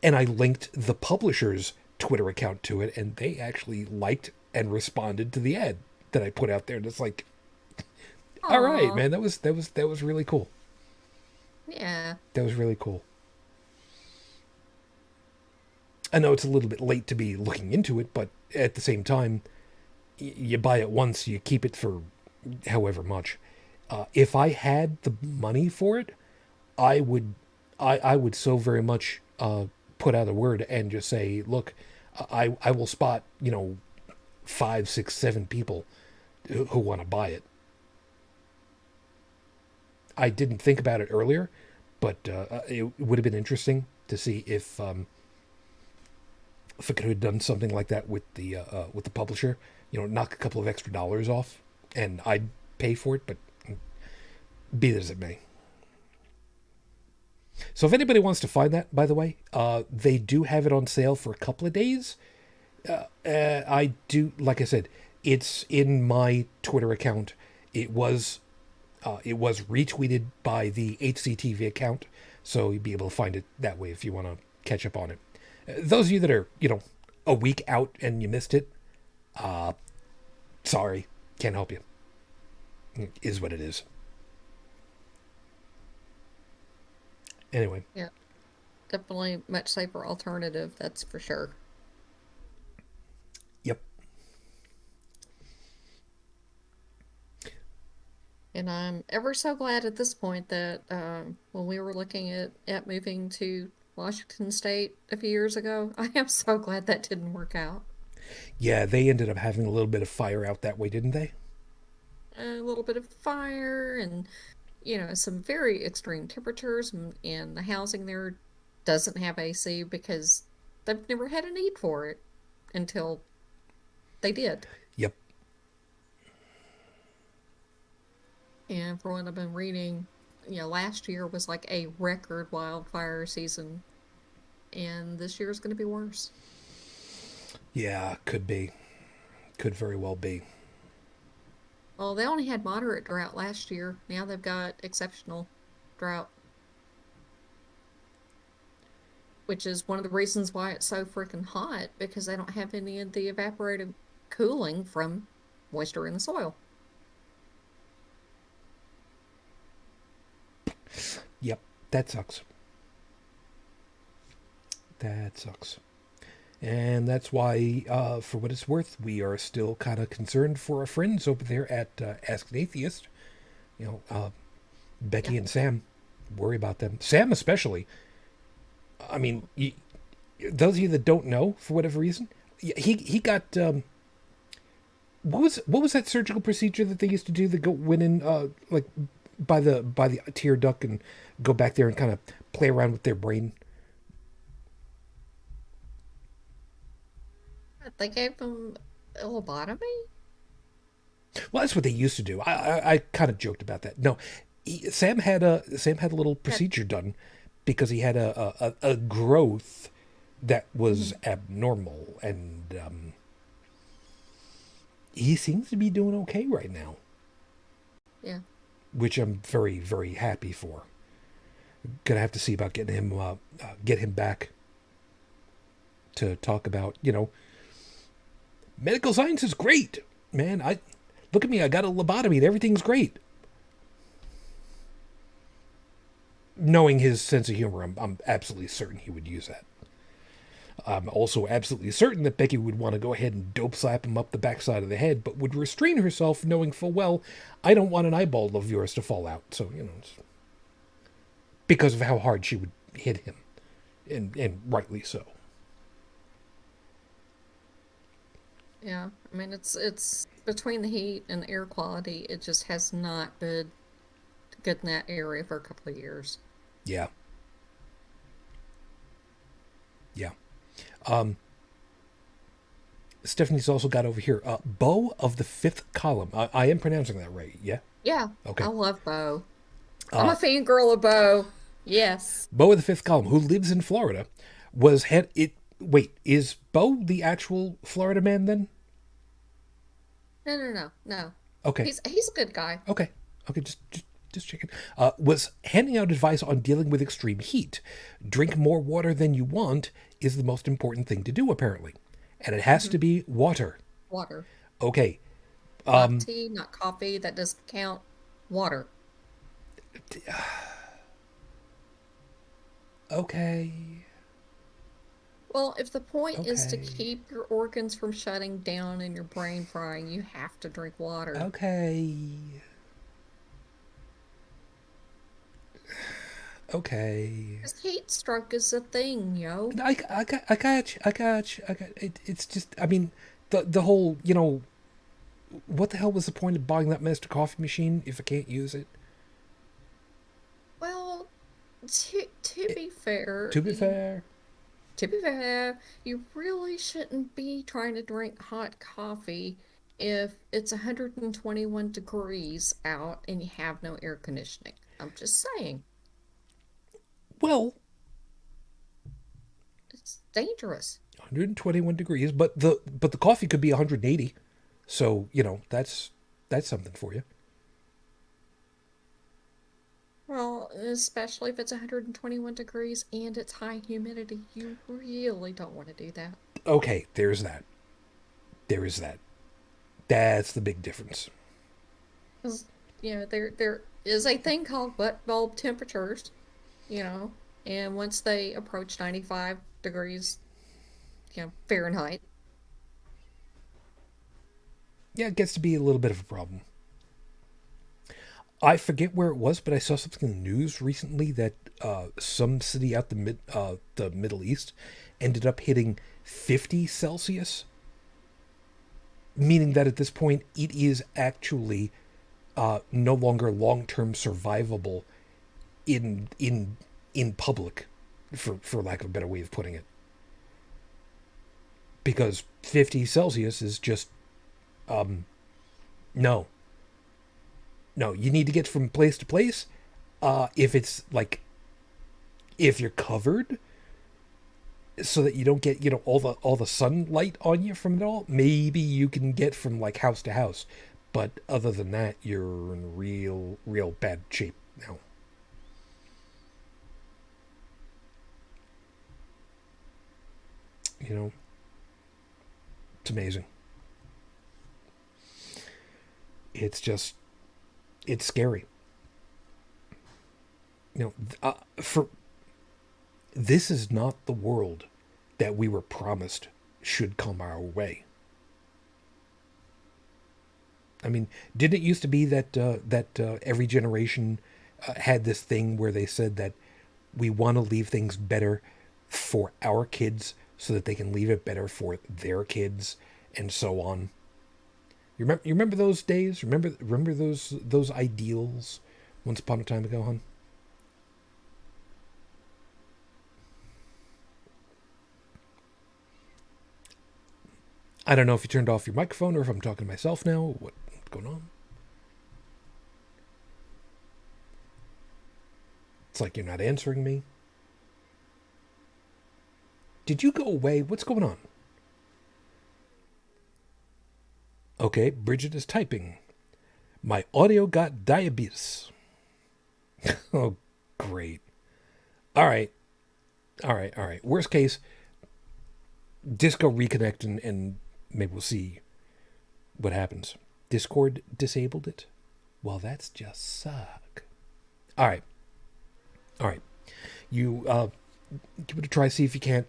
And I linked the publisher's Twitter account to it, and they actually liked and responded to the ad that I put out there. And it's like, all right, man, that was really cool. Yeah. That was really cool. I know it's a little bit late to be looking into it, but at the same time, you buy it once, you keep it for however much. If I had the money for it, I would so very much put out a word and just say, look, I will spot 5, 6, 7 people who want to buy it. I didn't think about it earlier, but it would have been interesting to see if I could have done something like that with the publisher. Knock a couple of extra dollars off, and I'd pay for it. But be that as it may. So if anybody wants to find that, by the way, they do have it on sale for a couple of days. I do, like I said, it's in my Twitter account. It was retweeted by the HCTV account, so you'd be able to find it that way if you want to catch up on it. Those of you that are, a week out and you missed it, sorry, can't help you. It is what it is. Anyway. Yeah, definitely much safer alternative, that's for sure. Yep. And I'm ever so glad at this point that when we were looking at moving to Washington State a few years ago, I am so glad that didn't work out. Yeah, they ended up having a little bit of fire out that way, didn't they? A little bit of fire and, some very extreme temperatures, and the housing there doesn't have AC because they've never had a need for it until they did. Yep. And for what I've been reading, last year was like a record wildfire season, and this year is going to be worse. Yeah, could be. Could very well be. Well, they only had moderate drought last year. Now they've got exceptional drought, which is one of the reasons why it's so freaking hot, because they don't have any of the evaporative cooling from moisture in the soil. Yep, that sucks. That sucks. And that's why, for what it's worth, we are still kind of concerned for our friends over there at Ask an Atheist. Becky Yeah. and Sam, worry about them. Sam especially. I mean, those of you that don't know, for whatever reason, he got what was that surgical procedure that they used to do? That went in like by the tear duct and go back there and kind of play around with their brain. They gave them a lobotomy? Well, that's what they used to do. I kind of joked about that. No, Sam had a little procedure done because he had a growth that was abnormal, and he seems to be doing okay right now. Yeah. Which I'm very, very happy for. Gonna have to see about getting him get him back to talk about, medical science is great, man. I look at me. I got a lobotomy and everything's great. Knowing his sense of humor, I'm absolutely certain he would use that. I'm also absolutely certain that Becky would want to go ahead and dope slap him up the backside of the head, but would restrain herself, knowing full well, I don't want an eyeball of yours to fall out. So, because of how hard she would hit him, and rightly so. Yeah. I mean, it's between the heat and the air quality, it just has not been good in that area for a couple of years. Yeah. Yeah. Stephanie's also got over here, Beau of the Fifth Column. I am pronouncing that right, yeah? Yeah. Okay. I love Bo. I'm a fangirl of Bo. Yes. Beau of the Fifth Column, who lives in Florida, was head. Wait, is Beau the actual Florida man then? No. Okay. He's a good guy. Okay. Just checking. Was handing out advice on dealing with extreme heat. Drink more water than you want is the most important thing to do, apparently. And it has to be water. Water. Okay. Not tea, not coffee. That doesn't count. Water. Okay. Well, if the point is to Okay. keep your organs from shutting down and your brain frying, you have to drink water. Okay. Okay. Because heat stroke is a thing, yo. I got you. It's just, I mean, the whole, what the hell was the point of buying that Master Coffee machine if I can't use it? Well, to be fair, To be fair. you really shouldn't be trying to drink hot coffee if it's 121 degrees out and you have no air conditioning. I'm just saying, Well, it's dangerous. 121 degrees, but the coffee could be 180. So, that's something for you. Well, especially if it's 121 degrees and it's high humidity, you really don't want to do that. Okay, there's that. There is that. That's the big difference. 'Cause, there is a thing called wet bulb temperatures, you know, and once they approach 95 degrees, Fahrenheit. Yeah, it gets to be a little bit of a problem. I forget where it was, but I saw something in the news recently that some city out the Middle East ended up hitting 50 Celsius, meaning that at this point it is actually no longer long term survivable in public, for lack of a better way of putting it, because 50 Celsius is just no, no. You need to get from place to place. If it's like if you're covered so that you don't get all the sunlight on you from it all, maybe you can get from like house to house, but other than that you're in real bad shape now. You know, it's amazing. It's just it's scary. For this is not the world that we were promised should come our way. I mean, didn't it used to be that every generation had this thing where they said that we want to leave things better for our kids so that they can leave it better for their kids, and so on. You remember those days? Remember those ideals once upon a time ago, hon? I don't know if you turned off your microphone or if I'm talking to myself now. What's going on? It's like you're not answering me. Did you go away? What's going on? Okay, Brigid is typing. My audio got diabetes. Oh, great. All right. All right. All right. Worst case, Disco reconnect and maybe we'll see what happens. Discord disabled it? Well, that's just suck. All right. All right. You give it a try, see if you can't,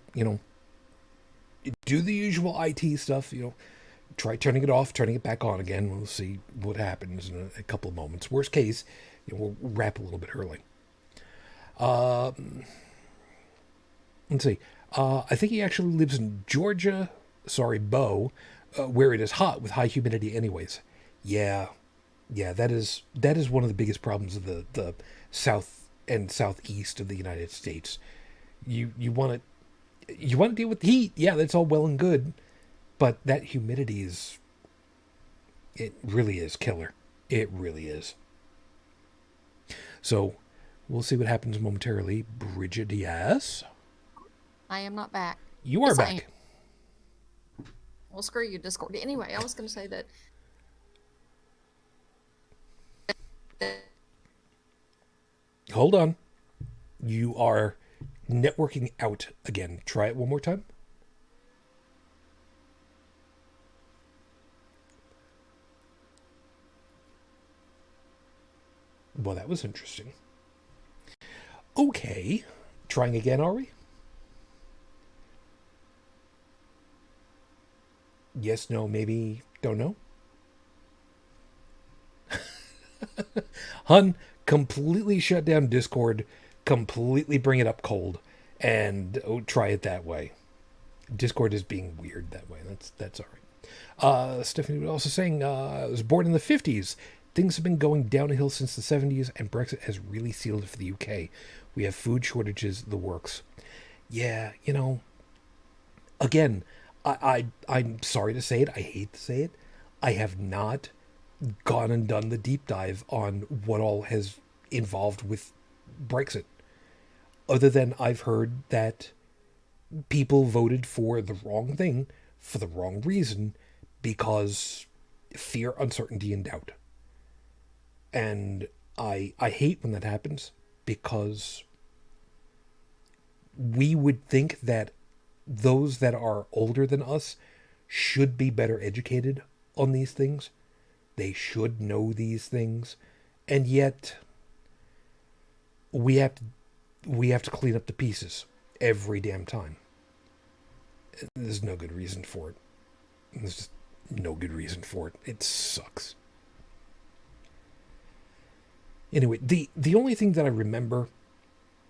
do the usual IT stuff, try turning it off, turning it back on again. We'll see what happens in a couple of moments. Worst case, we'll wrap a little bit early. Let's see. I think he actually lives in Georgia. Sorry, Bo, where it is hot with high humidity. Anyways, yeah, yeah. That is one of the biggest problems of the south and southeast of the United States. You want to deal with the heat. Yeah, that's all well and good, but that humidity it really is killer. It really is. So we'll see what happens momentarily. Brigid, yes, I am not back. you are Yes, I am. back. Well, screw you, Discord. Anyway, I was going to say that Hold on. You are networking out again. Try it one more time. Well, that was interesting. Okay. Trying again, are we? Yes, no, maybe, don't know. Hun, completely shut down Discord, completely bring it up cold, and try it that way. Discord is being weird that way. That's all right. Stephanie was also saying, I was born in the 50s. Things have been going downhill since the 70s, and Brexit has really sealed it for the UK. We have food shortages, the works. Yeah, again, I'm sorry to say it. I hate to say it. I have not gone and done the deep dive on what all has involved with Brexit, other than I've heard that people voted for the wrong thing for the wrong reason because fear, uncertainty, and doubt. And I hate when that happens because we would think that those that are older than us should be better educated on these things. They should know these things. And yet we have to clean up the pieces every damn time. There's no good reason for it. There's just no good reason for it. It sucks. Anyway, the only thing that I remember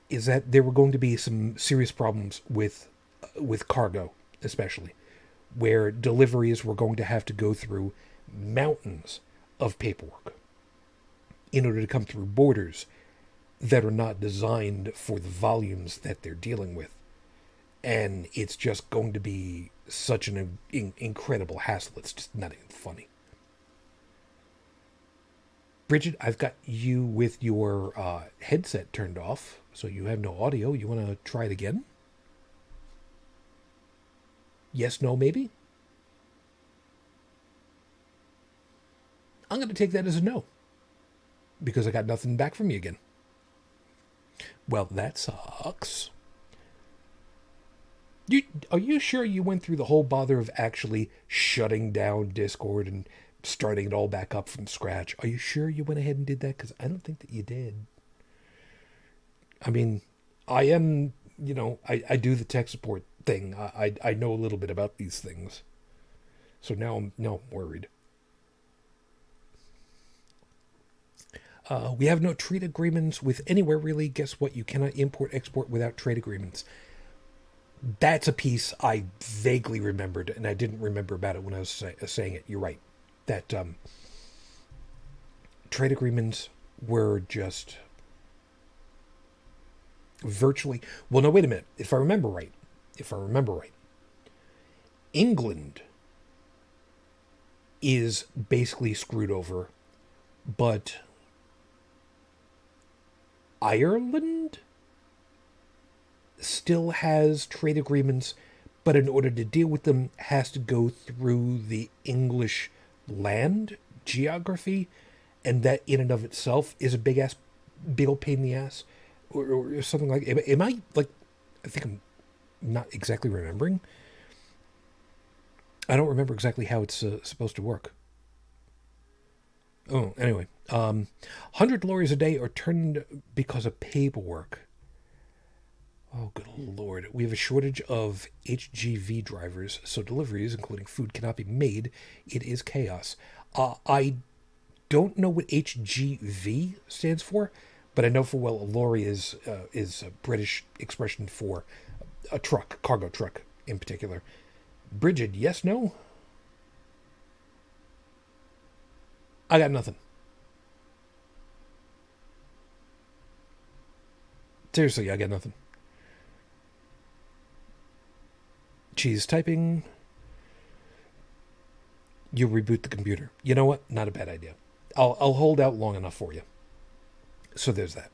is that there were going to be some serious problems with cargo, especially, where deliveries were going to have to go through mountains of paperwork in order to come through borders that are not designed for the volumes that they're dealing with. And it's just going to be such an incredible hassle. It's just not even funny. Brigid, I've got you with your headset turned off, so you have no audio. You want to try it again? Yes, no, maybe? I'm going to take that as a no, because I got nothing back from you again. Well, that sucks. Are you sure you went through the whole bother of actually shutting down Discord and starting it all back up from scratch? Are you sure you went ahead and did that? Because I don't think that you did. I mean, I am, I do the tech support thing. I know a little bit about these things. So now I'm worried. We have no trade agreements with anywhere, really. Guess what? You cannot import-export without trade agreements. That's a piece I vaguely remembered, and I didn't remember about it when I was saying it. You're right. That trade agreements were just virtually... Well, no, wait a minute. If I remember right, England is basically screwed over, but Ireland still has trade agreements, but in order to deal with them has to go through the English land geography, and that in and of itself is a big old pain in the ass, or something like. Am I like? I think I'm not exactly remembering. I don't remember exactly how it's supposed to work. Oh, anyway, 100 lorries a day are turned because of paperwork. Oh, good Lord. We have a shortage of HGV drivers, so deliveries, including food, cannot be made. It is chaos. I don't know what HGV stands for, but I know for well a lorry is a British expression for a truck, cargo truck in particular. Brigid, yes, no? I got nothing. Seriously, I got nothing. She's typing. You reboot the computer. You know what? Not a bad idea. I'll hold out long enough for you. So there's that.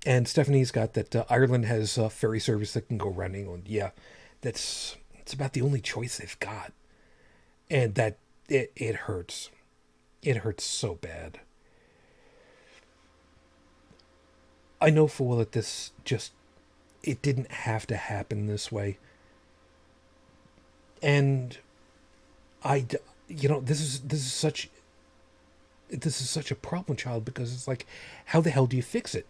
And Stephanie's got that Ireland has ferry service that can go around England. Yeah, it's about the only choice they've got, and that it hurts. It hurts so bad. I know full well that this just it didn't have to happen this way, and this is such a problem child, because it's like, how the hell do you fix it?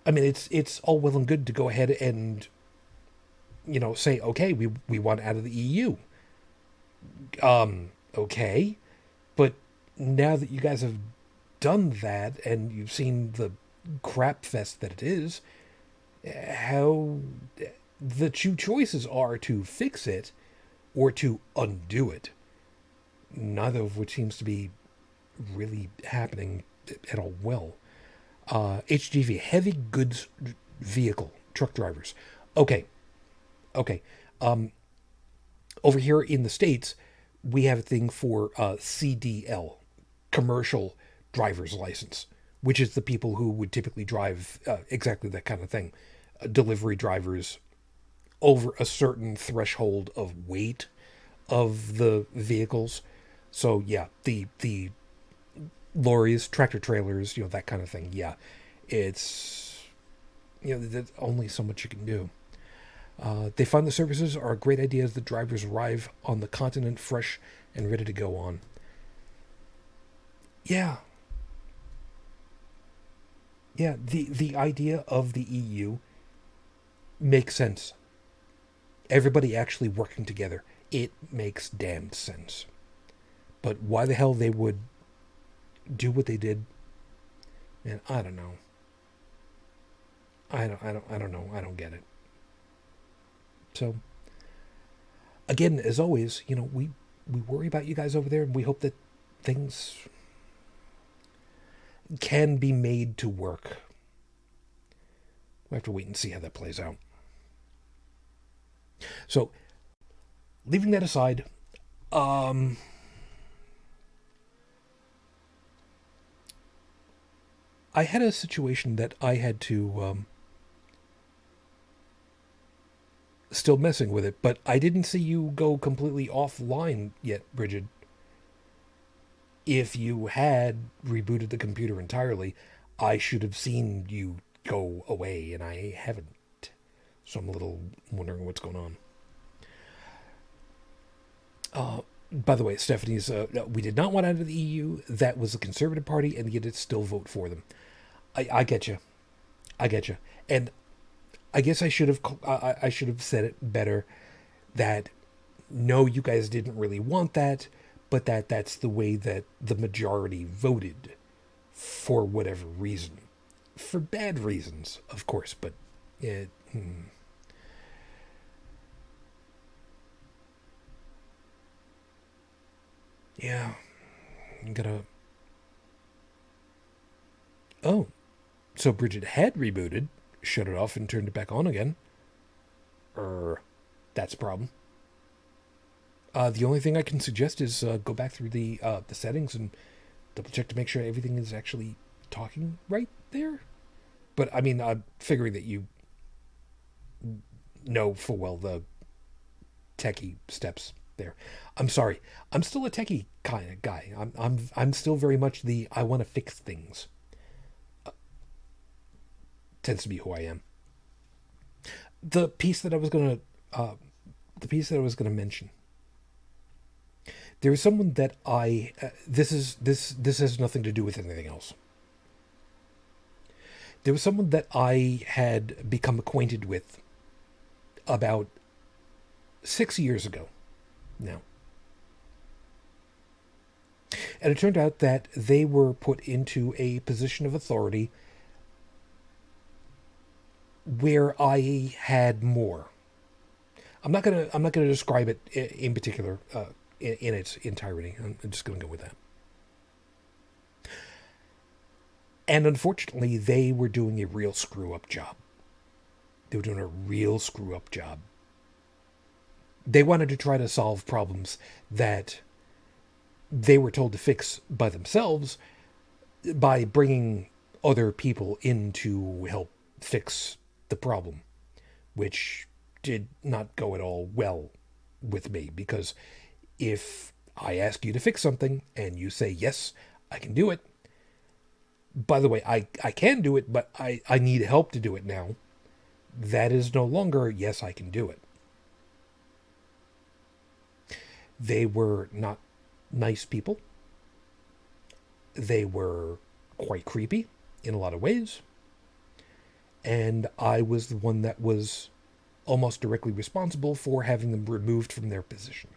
I mean, it's all well and good to go ahead and say, okay, we want out of the EU. Okay, but now that you guys have done that and you've seen the crap fest that it is, how the two choices are to fix it or to undo it, neither of which seems to be really happening at all well. HGV, heavy goods vehicle, truck drivers. Okay. Over here in the States, we have a thing for CDL, commercial driver's license, which is the people who would typically drive exactly that kind of thing. Delivery drivers over a certain threshold of weight of the vehicles. So yeah, the lorries, tractor trailers, that kind of thing. Yeah, it's there's only so much you can do. They find the services are a great idea as the drivers arrive on the continent fresh and ready to go on. Yeah, yeah. The idea of the EU makes sense. Everybody actually working together. It makes damned sense. But why the hell they would do what they did, man, I don't know. I don't know. I don't get it. So again, as always, we worry about you guys over there, and we hope that things can be made to work. We have to wait and see how that plays out. So, leaving that aside, um, I had a situation that I had to still messing with it, but I didn't see you go completely offline yet, Brigid. If you had rebooted the computer entirely, I should have seen you go away, and I haven't. So I'm a little wondering what's going on. By the way, Stephanie's, we did not want out of the EU. That was the Conservative Party, and you did still vote for them. I get you. I get you. And I guess I should have said it better that no, you guys didn't really want that, but that's the way that the majority voted for whatever reason. For bad reasons, of course, but it, yeah, I'm gonna. Oh, so Bridget had rebooted, shut it off, and turned it back on again. That's a problem. The only thing I can suggest is go back through the settings and double check to make sure everything is actually talking right there. But I mean, I'm figuring that you know full well the techie steps there. I'm sorry, I'm still a techie kind of guy. I'm still very much the I want to fix things. Tends to be who I am. The piece that I was gonna mention. There is someone that I. This has nothing to do with anything else. There was someone that I had become acquainted with about 6 years ago now. And it turned out that they were put into a position of authority where I had more. I'm not gonna describe it in particular in its entirety. I'm just gonna go with that. And unfortunately, they were doing a real screw up job. They were doing a real screw up job. They wanted to try to solve problems that they were told to fix by themselves by bringing other people in to help fix the problem, which did not go at all well with me, because if I ask you to fix something and you say, yes, I can do it, by the way, I can do it, but I need help to do it now, that is no longer, yes, I can do it. They were not nice people. They were quite creepy in a lot of ways. And I was the one that was almost directly responsible for having them removed from their position.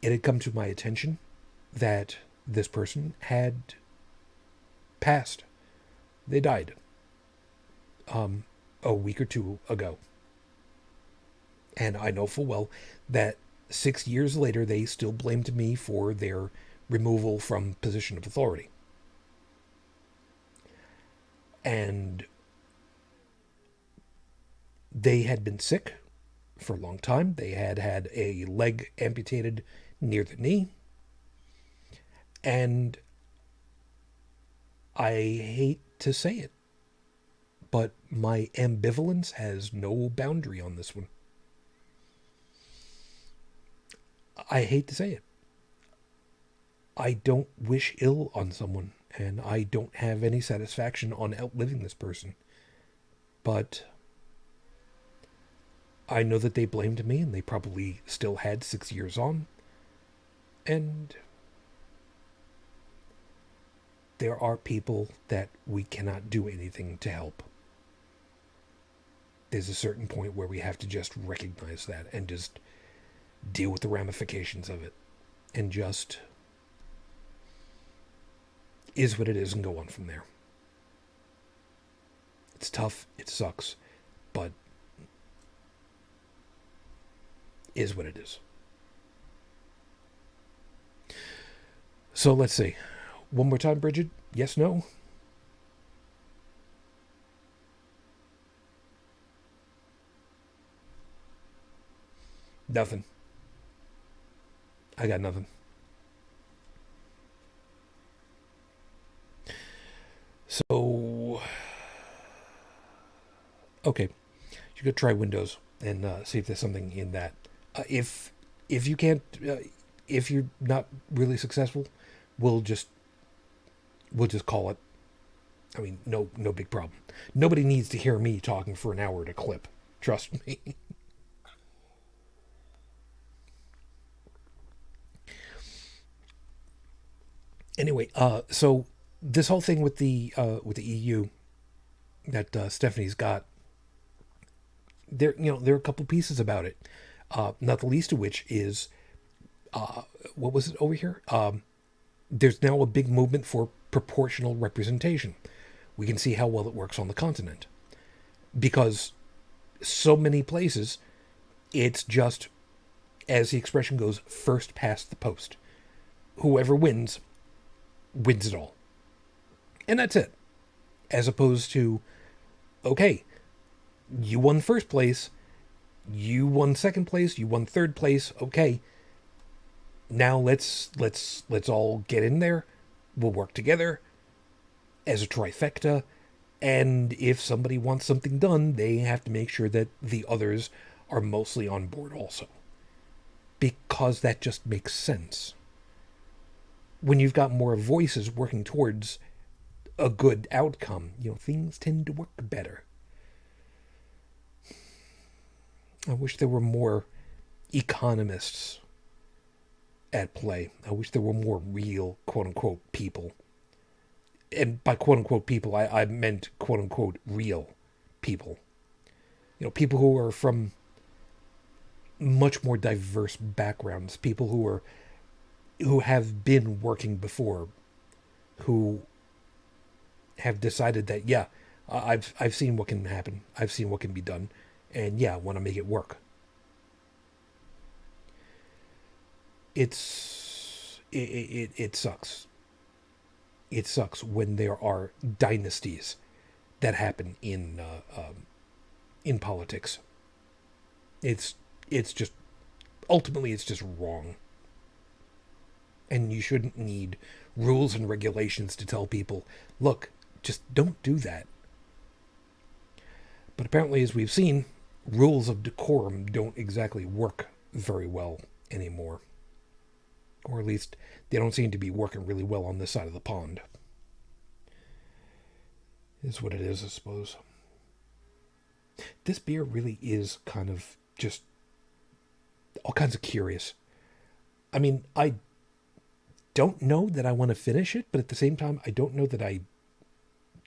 It had come to my attention that this person had passed. They died a week or two ago. And I know full well that 6 years later, they still blamed me for their removal from position of authority. And they had been sick for a long time. They had had a leg amputated near the knee. And I hate to say it, but my ambivalence has no boundary on this one. I hate to say it. I don't wish ill on someone, and I don't have any satisfaction on outliving this person. But I know that they blamed me, and they probably still had 6 years on. And there are people that we cannot do anything to help. There's a certain point where we have to just recognize that and just deal with the ramifications of it. And just is what it is and go on from there. It's tough, it sucks, but is what it is. So let's see. One more time, Brigid. Yes, no? Nothing. I got nothing. So, okay, you could try Windows and see if there's something in that. If you can't, if you're not really successful, we'll just call it. I mean, no big problem. Nobody needs to hear me talking for an hour to clip. Trust me. Anyway, so this whole thing with the EU that Stephanie's got, there are a couple pieces about it. Not the least of which is what was it over here? There's now a big movement for proportional representation. We can see how well it works on the continent because so many places it's just, as the expression goes, first past the post. Whoever wins it all. And that's it. As opposed to, okay, you won first place, you won second place, you won third place, okay. Now let's all get in there. We'll work together as a trifecta, and if somebody wants something done, they have to make sure that the others are mostly on board also. Because that just makes sense. When you've got more voices working towards a good outcome, things tend to work better. I wish there were more economists at play. I wish there were more real, quote-unquote, people. And by quote-unquote people, I meant quote-unquote real people. People who are from much more diverse backgrounds. People who have been working before. Who have decided that, yeah, I've seen what can happen. I've seen what can be done. And yeah, I want to make it work. It sucks. It sucks when there are dynasties that happen in politics. It's just ultimately it's just wrong. And you shouldn't need rules and regulations to tell people, look, just don't do that. But apparently, as we've seen, rules of decorum don't exactly work very well anymore. Or at least they don't seem to be working really well on this side of the pond. Is what it is, I suppose. This beer really is kind of just all kinds of curious. I mean, I don't know that I want to finish it, but at the same time, I don't know that I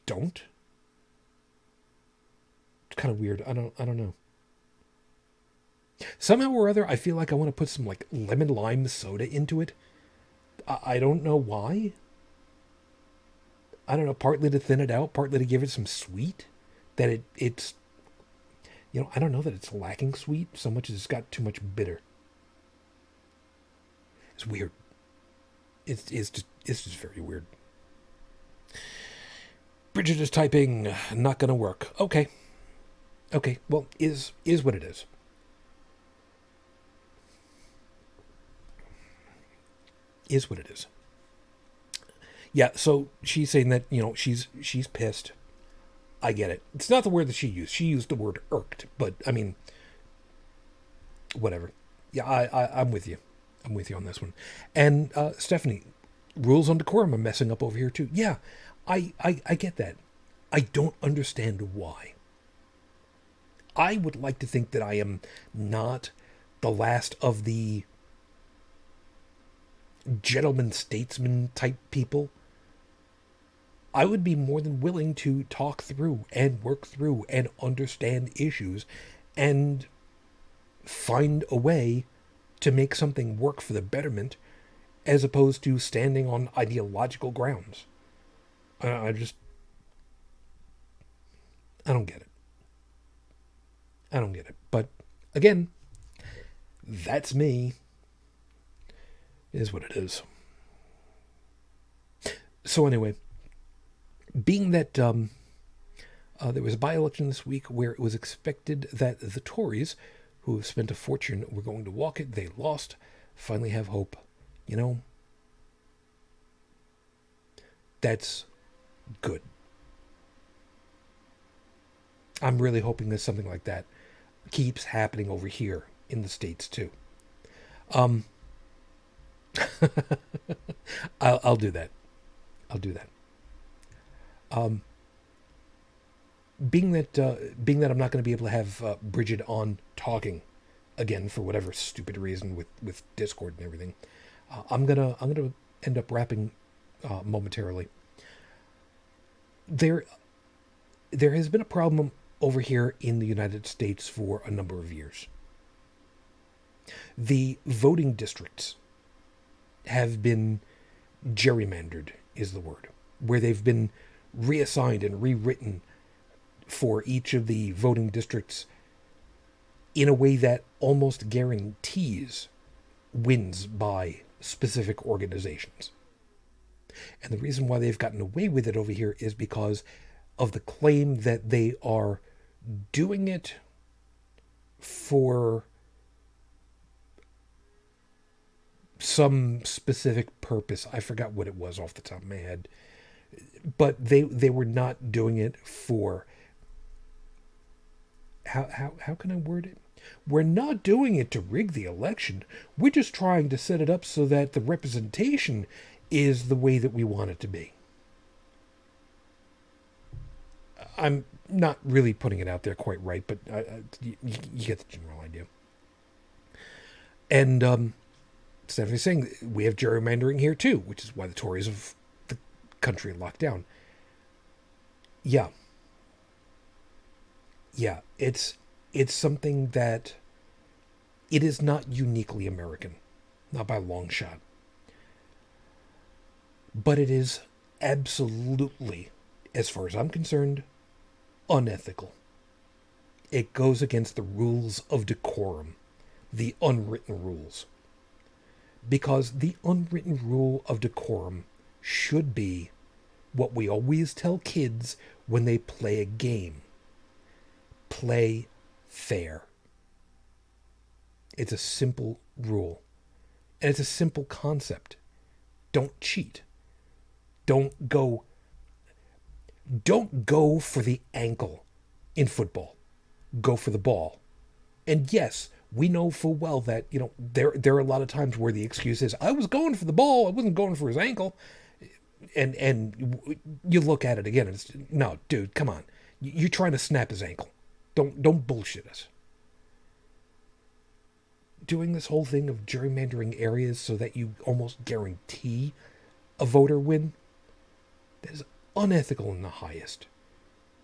don't. It's kind of weird. I don't know. Somehow or other, I feel like I want to put some like lemon lime soda into it. I don't know why. I don't know, partly to thin it out, partly to give it some sweet. That it's I don't know that it's lacking sweet so much as it's got too much bitter. It's weird. It's just very weird. Brigid is typing, not gonna work. Okay, well, is what it is. Is what it is. Yeah, so she's saying that, she's pissed. I get it. It's not the word that she used. She used the word irked, but I mean, whatever. Yeah, I'm with you. I'm with you on this one. And Stephanie, rules on decorum are messing up over here too. Yeah, I get that. I don't understand why. I would like to think that I am not the last of the gentleman statesman type people. I would be more than willing to talk through and work through and understand issues and find a way to make something work for the betterment as opposed to standing on ideological grounds. I just, I don't get it. I don't get it. But again, that's me. It is what it is. So anyway, being that there was a by-election this week where it was expected that the Tories, who have spent a fortune, were going to walk it. They lost. Finally have hope. You know, that's good. I'm really hoping that something like that keeps happening over here in the States too. I'll do that. I'll do that. Being that I'm not going to be able to have Brigid on talking again for whatever stupid reason with Discord and everything, I'm gonna end up wrapping momentarily. There has been a problem over here in the United States for a number of years. The voting districts have been gerrymandered, is the word, where they've been reassigned and rewritten for each of the voting districts in a way that almost guarantees wins by specific organizations. And the reason why they've gotten away with it over here is because of the claim that they are doing it for some specific purpose. I forgot what it was off the top of my head. But they were not doing it for... How can I word it? We're not doing it to rig the election. We're just trying to set it up so that the representation is the way that we want it to be. I'm not really putting it out there quite right, but you get the general idea. And Stephanie's saying we have gerrymandering here too, which is why the Tories of the country are locked down. Yeah, it's something that it is not uniquely American, not by a long shot. But it is absolutely, as far as I'm concerned, unethical. It goes against the rules of decorum, the unwritten rules. Because the unwritten rule of decorum should be what we always tell kids when they play a game. Play fair. It's a simple rule. And it's a simple concept. Don't cheat. Don't go for the ankle in football. Go for the ball. And yes, we know full well that, there are a lot of times where the excuse is, I was going for the ball, I wasn't going for his ankle. And you look at it again and it's, no, dude, come on. You're trying to snap his ankle. Don't bullshit us. Doing this whole thing of gerrymandering areas so that you almost guarantee a voter win, that is unethical in the highest.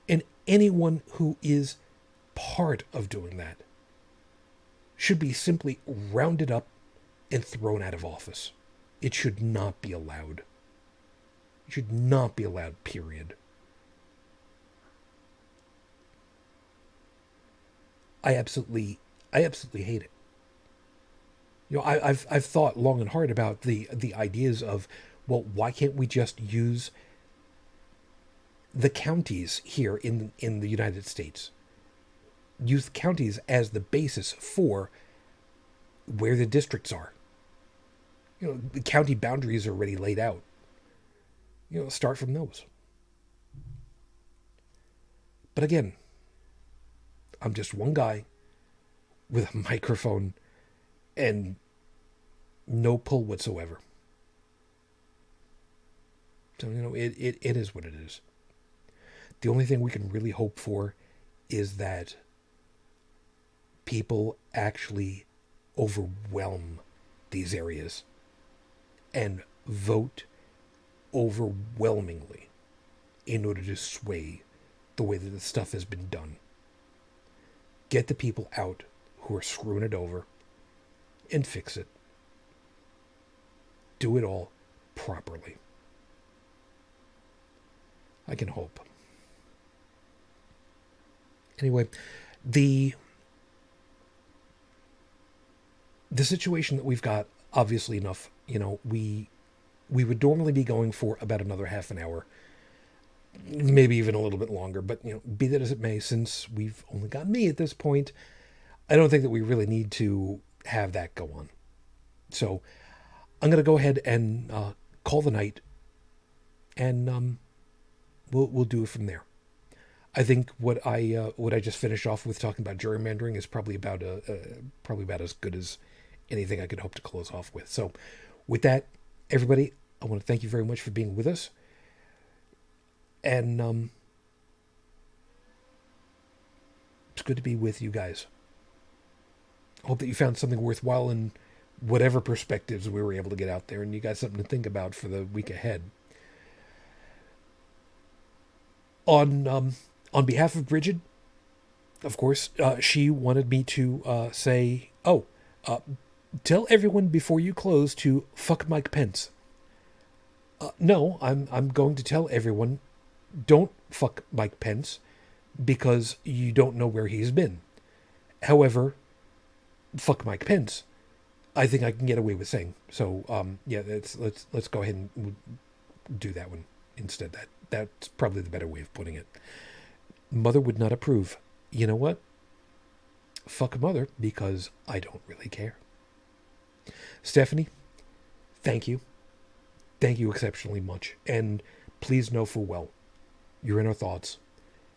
And anyone who is part of doing that should be simply rounded up and thrown out of office. It should not be allowed. It should not be allowed, period. I absolutely hate it. I've thought long and hard about the ideas of, well, why can't we just use the counties here in the United States? Use the counties as the basis for where the districts are. The county boundaries are already laid out. Start from those. But again, I'm just one guy with a microphone and no pull whatsoever. So, it is what it is. The only thing we can really hope for is that people actually overwhelm these areas and vote overwhelmingly in order to sway the way that the stuff has been done. Get the people out who are screwing it over and fix it. Do it all properly. I can hope. Anyway, the situation that we've got, obviously enough, we would normally be going for about another half an hour, maybe even a little bit longer, but be that as it may, since we've only got me at this point, I don't think that we really need to have that go on. So I'm going to go ahead and call the night, and we'll do it from there. I think what I just finished off with talking about gerrymandering is probably about as good as anything I could hope to close off with. So with that, everybody, I want to thank you very much for being with us. And it's good to be with you guys. I hope that you found something worthwhile in whatever perspectives we were able to get out there, and you got something to think about for the week ahead. On behalf of Brigid, of course, she wanted me to say, tell everyone before you close to fuck Mike Pence. No, I'm going to tell everyone, don't fuck Mike Pence, because you don't know where he's been. However, fuck Mike Pence, I think I can get away with saying. So, let's go ahead and do that one instead. That's probably the better way of putting it. Mother would not approve. You know what? Fuck Mother, because I don't really care. Stephanie, thank you. Thank you exceptionally much. And please know full well, you're in our thoughts.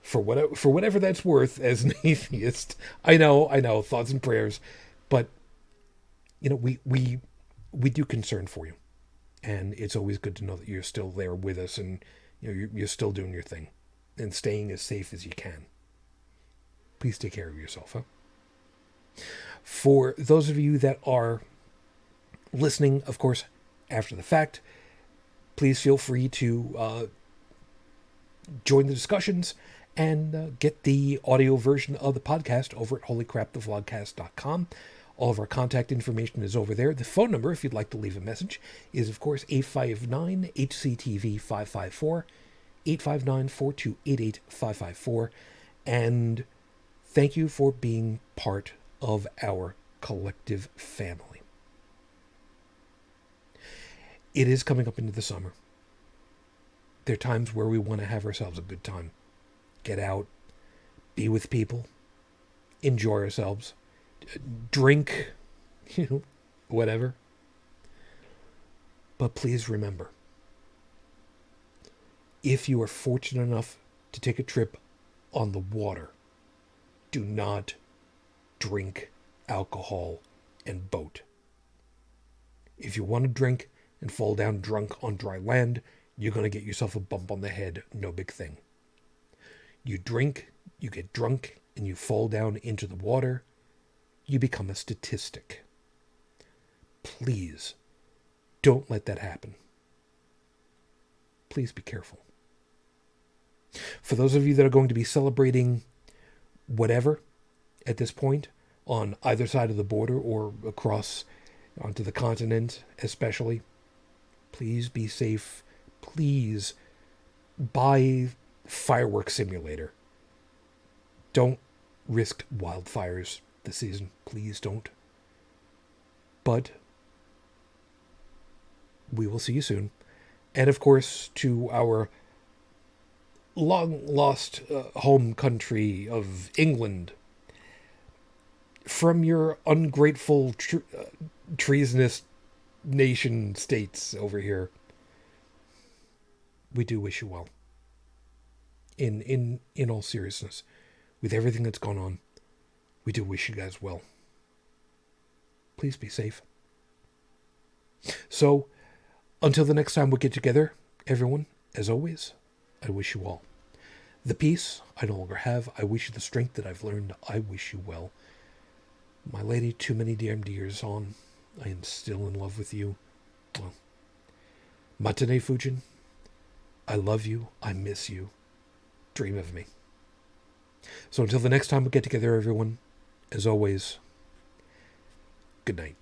For whatever that's worth as an atheist. I know, thoughts and prayers. But, we do concern for you. And it's always good to know that you're still there with us and you're still doing your thing and staying as safe as you can. Please take care of yourself, huh? For those of you that are listening, of course, after the fact, please feel free to join the discussions and get the audio version of the podcast over at holycrapthevlogcast.com. All of our contact information is over there. The phone number, if you'd like to leave a message, is, of course, 859-HCTV-554, 859-4288-554. And thank you for being part of our collective family. It is coming up into the summer. There are times where we want to have ourselves a good time. Get out, be with people, enjoy ourselves, drink, whatever. But please remember, if you are fortunate enough to take a trip on the water, do not drink alcohol and boat. If you want to drink and fall down drunk on dry land, you're going to get yourself a bump on the head. No big thing. You drink, you get drunk, and you fall down into the water, you become a statistic. Please don't let that happen. Please be careful. For those of you that are going to be celebrating whatever at this point, on either side of the border or across onto the continent especially, please be safe. Please buy Fireworks Simulator. Don't risk wildfires this season. Please don't. But we will see you soon. And of course, to our long lost home country of England, from your ungrateful treasonous nation states over here, we do wish you well. In all seriousness, with everything that's gone on, we do wish you guys well. Please be safe. So, until the next time we get together, everyone, As always, I wish you all the peace I no longer have. I wish you the strength that I've learned. I wish you well. My lady, too many damn years on. I am still in love with you. Well, Matane Fujin, I love you. I miss you. Dream of me. So until the next time we get together, everyone, as always, good night.